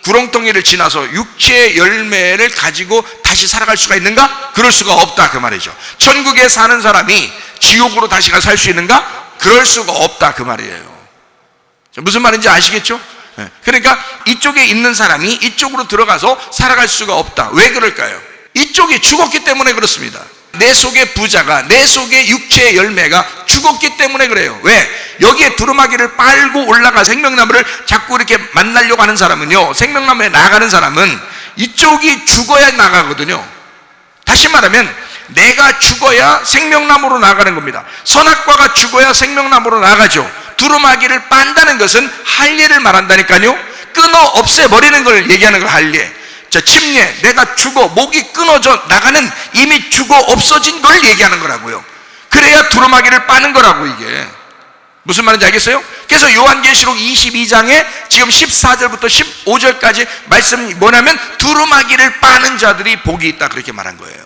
구렁텅이를 지나서 육체의 열매를 가지고 다시 살아갈 수가 있는가? 그럴 수가 없다 그 말이죠. 천국에 사는 사람이 지옥으로 다시 살 수 있는가? 그럴 수가 없다 그 말이에요. 무슨 말인지 아시겠죠? 그러니까 이쪽에 있는 사람이 이쪽으로 들어가서 살아갈 수가 없다. 왜 그럴까요? 이쪽이 죽었기 때문에 그렇습니다. 내 속의 부자가, 내 속의 육체의 열매가 죽었기 때문에 그래요. 왜? 여기에 두루마기를 빨고 올라가 생명나무를 자꾸 이렇게 만나려고 하는 사람은요, 생명나무에 나가는 사람은 이쪽이 죽어야 나가거든요. 다시 말하면 내가 죽어야 생명나무로 나가는 겁니다. 선악과가 죽어야 생명나무로 나가죠. 두루마기를 빤다는 것은 할례를 말한다니까요. 끊어 없애버리는 걸 얘기하는 걸 할례. 자, 침례, 내가 죽어 목이 끊어져 나가는 이미 죽어 없어진 걸 얘기하는 거라고요. 그래야 두루마기를 빠는 거라고. 이게 무슨 말인지 알겠어요? 그래서 요한계시록 22장에 지금 14절부터 15절까지 말씀이 뭐냐면 두루마기를 빠는 자들이 복이 있다 그렇게 말한 거예요.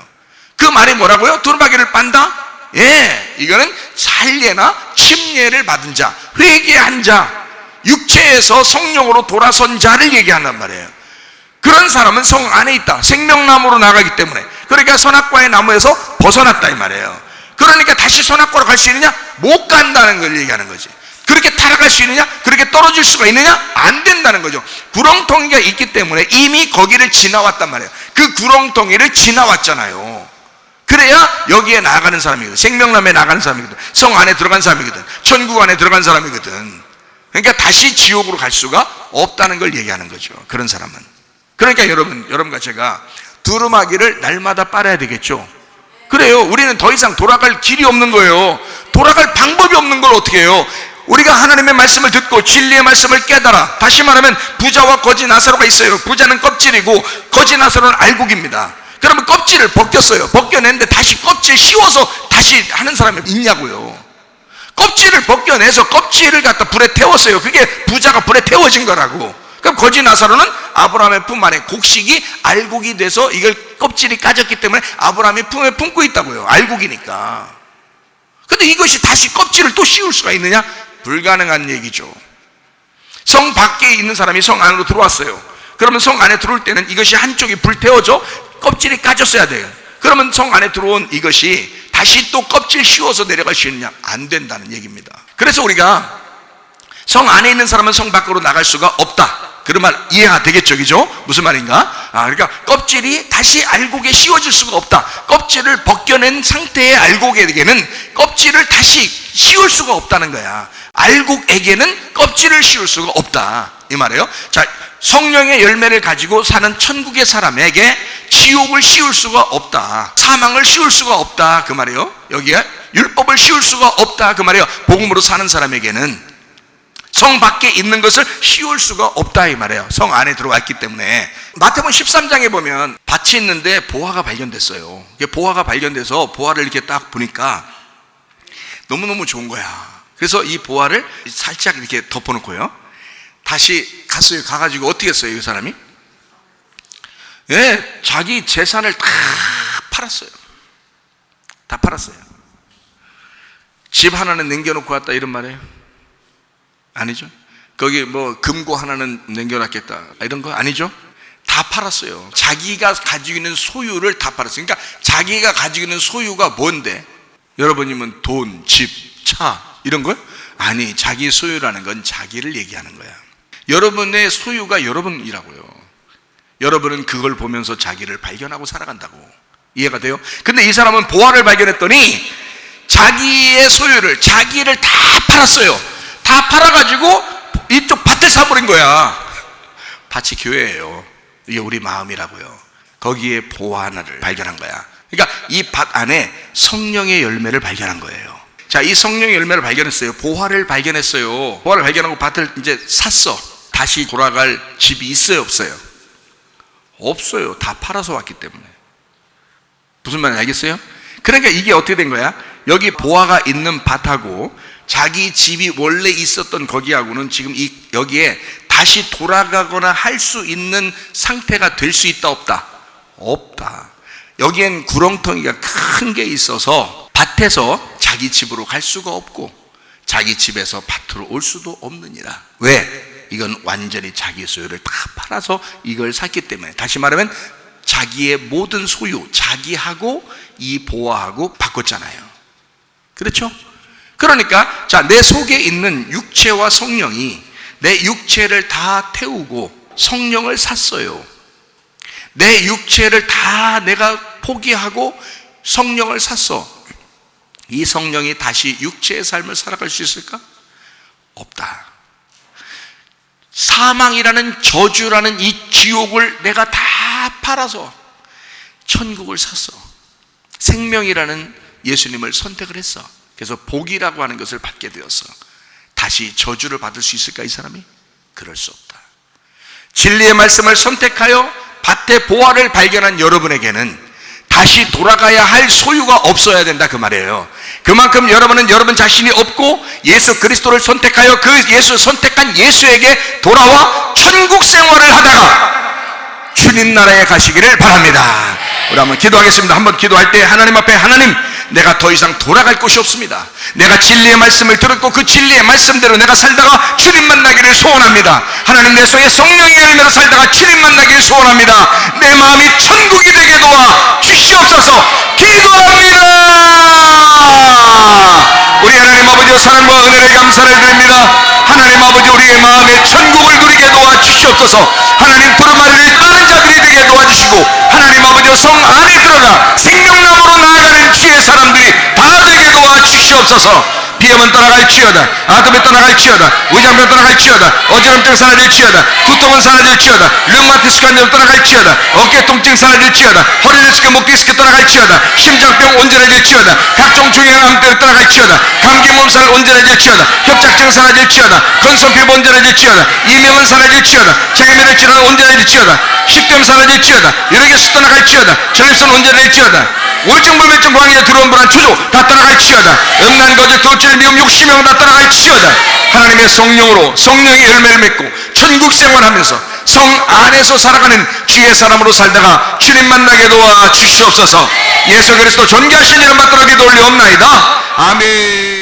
그 말이 뭐라고요? 두루마기를 빤다? 예, 이거는 할례나 침례를 받은 자, 회개한 자, 육체에서 성령으로 돌아선 자를 얘기한단 말이에요. 그런 사람은 성 안에 있다. 생명나무로 나가기 때문에. 그러니까 선악과의 나무에서 벗어났다 이 말이에요. 그러니까 다시 선악과로 갈 수 있느냐? 못 간다는 걸 얘기하는 거지. 그렇게 타락할 수 있느냐? 그렇게 떨어질 수가 있느냐? 안 된다는 거죠. 구렁텅이가 있기 때문에 이미 거기를 지나왔단 말이에요. 그 구렁텅이를 지나왔잖아요. 그래야 여기에 나가는 사람이거든. 생명나무에 나가는 사람이거든. 성 안에 들어간 사람이거든. 천국 안에 들어간 사람이거든. 그러니까 다시 지옥으로 갈 수가 없다는 걸 얘기하는 거죠. 그런 사람은. 그러니까 여러분과 제가 두루마기를 날마다 빨아야 되겠죠. 그래요. 우리는 더 이상 돌아갈 길이 없는 거예요. 돌아갈 방법이 없는 걸 어떻게 해요? 우리가 하나님의 말씀을 듣고 진리의 말씀을 깨달아. 다시 말하면 부자와 거지 나사로가 있어요. 부자는 껍질이고 거지 나사로는 알곡입니다. 그러면 껍질을 벗겼어요. 벗겨냈는데 다시 껍질 씌워서 다시 하는 사람이 있냐고요. 껍질을 벗겨내서 껍질을 갖다 불에 태웠어요. 그게 부자가 불에 태워진 거라고. 그럼 거지 나사로는 아브라함의 품 안에 곡식이 알곡이 돼서 이걸 껍질이 까졌기 때문에 아브라함이 품에 품고 있다고요. 알곡이니까. 근데 이것이 다시 껍질을 또 씌울 수가 있느냐? 불가능한 얘기죠. 성 밖에 있는 사람이 성 안으로 들어왔어요. 그러면 성 안에 들어올 때는 이것이 한쪽이 불태워져 껍질이 까졌어야 돼요. 그러면 성 안에 들어온 이것이 다시 또 껍질 씌워서 내려갈 수 있느냐? 안 된다는 얘기입니다. 그래서 우리가 성 안에 있는 사람은 성 밖으로 나갈 수가 없다, 그런 말 이해가 되겠죠? 그죠? 무슨 말인가? 그러니까 껍질이 다시 알곡에 씌워질 수가 없다. 껍질을 벗겨낸 상태의 알곡에게는 껍질을 다시 씌울 수가 없다는 거야. 알곡에게는 껍질을 씌울 수가 없다, 이 말이에요. 자, 성령의 열매를 가지고 사는 천국의 사람에게 지옥을 씌울 수가 없다, 사망을 씌울 수가 없다, 그 말이에요. 여기에 율법을 씌울 수가 없다, 그 말이에요. 복음으로 사는 사람에게는 성 밖에 있는 것을 씌울 수가 없다, 이 말이에요. 성 안에 들어왔기 때문에. 마태복음 13장에 보면 밭이 있는데 보화가 발견됐어요. 보화가 발견돼서 보화를 이렇게 딱 보니까 너무너무 좋은 거야. 그래서 이 보화를 살짝 이렇게 덮어놓고요, 다시 갔어요. 가가지고 어떻게 했어요, 이 사람이? 예, 자기 재산을 다 팔았어요. 다 팔았어요. 집 하나는 남겨놓고 왔다, 이런 말이에요? 아니죠. 거기 뭐 금고 하나는 남겨놨겠다, 이런 거 아니죠. 다 팔았어요. 자기가 가지고 있는 소유를 다 팔았어요. 그러니까 자기가 가지고 있는 소유가 뭔데? 여러분이면 돈, 집, 차 이런 거요? 아니, 자기 소유라는 건 자기를 얘기하는 거야. 여러분의 소유가 여러분이라고요. 여러분은 그걸 보면서 자기를 발견하고 살아간다고. 이해가 돼요? 근데 이 사람은 보화를 발견했더니 자기의 소유를, 자기를 다 팔았어요. 다 팔아가지고 이쪽 밭을 사버린 거야. 밭이 교회예요. 이게 우리 마음이라고요. 거기에 보화 하나를 발견한 거야. 그러니까 이 밭 안에 성령의 열매를 발견한 거예요. 자, 이 성령의 열매를 발견했어요. 보화를 발견했어요. 보화를 발견하고 밭을 이제 샀어. 다시 돌아갈 집이 있어요, 없어요? 없어요. 다 팔아서 왔기 때문에. 무슨 말인지 알겠어요? 그러니까 이게 어떻게 된 거야? 여기 보화가 있는 밭하고 자기 집이 원래 있었던 거기하고는 지금 여기에 다시 돌아가거나 할 수 있는 상태가 될 수 있다, 없다? 없다. 여기엔 구렁텅이가 큰 게 있어서 밭에서 자기 집으로 갈 수가 없고 자기 집에서 밭으로 올 수도 없느니라. 왜? 이건 완전히 자기 소유를 다 팔아서 이걸 샀기 때문에. 다시 말하면 자기의 모든 소유, 자기하고 이 보화하고 바꿨잖아요. 그렇죠? 그러니까 자, 내 속에 있는 육체와 성령이 내 육체를 다 태우고 성령을 샀어요. 내 육체를 다 내가 포기하고 성령을 샀어. 이 성령이 다시 육체의 삶을 살아갈 수 있을까? 없다. 사망이라는 저주라는 이 지옥을 내가 다 팔아서 천국을 샀어. 생명이라는 예수님을 선택을 했어. 그래서 복이라고 하는 것을 받게 되었어. 다시 저주를 받을 수 있을까, 이 사람이? 그럴 수 없다. 진리의 말씀을 선택하여 밭의 보화를 발견한 여러분에게는 다시 돌아가야 할 소유가 없어야 된다, 그 말이에요. 그만큼 여러분은 여러분 자신이 없고 예수 그리스도를 선택하여 그 선택한 예수에게 돌아와 천국 생활을 하다가 주님 나라에 가시기를 바랍니다. 우리 한번 기도하겠습니다. 한번 기도할 때 하나님 앞에, 하나님, 내가 더 이상 돌아갈 곳이 없습니다. 내가 진리의 말씀을 들었고 그 진리의 말씀대로 내가 살다가 주님 만나기를 소원합니다. 하나님, 내 속에 성령의 열매로 살다가 주님 만나기를 소원합니다. 내 마음이 천국이 되게 도와 주시옵소서. 기도합니다. 우리 하나님 아버지의 사랑과 은혜를 감사를 드립니다. 하나님 아버지, 우리의 마음에 천국을 누리게 도와 주시옵소서. 하나님, 부름하를 많은 자들이 되게 도와주시고 하나님 아버지, 성 안에 들어가 생명나무로 나아가는 주의 사람들이 다 되게 도와 주시옵소서. 비염은 떠나갈지어다, 아픔이 떠나갈지어다, 위장병 떠나갈지어다, 어지럼증 사라질지어다, 두통은 사라질지어다, 류마티스 관절 떠나갈지어다, 어깨 통증 사라질지어다, 허리 디스크, 목 디스크 떠나갈지어다, 심장병 온전해질지어다, 각종 중요한 암 떠나갈지어다, 감기 몸살 온전해질지어다, 협착증 사라질지어다, 건성 피부 온전해질지어다, 이명은 사라질지어다, 장애물의 질환 온전해질지어다, 식병 사라질지어다, 여러 개수 떠나갈지어다, 전립선 온전해질지어다, 우울증 불면증 광야 들어온 불안 초조 다 떠나갈지어다, 음란 거짓 도출 미움 욕심을 다 떠나갈지어다. 하나님의 성령으로 성령의 열매를 맺고 천국 생활하면서 성 안에서 살아가는 주의 사람으로 살다가 주님 만나게 도와 주시옵소서. 예수 그리스도 존귀하신 이름 받들어 기도 올리옵나이다. 아멘.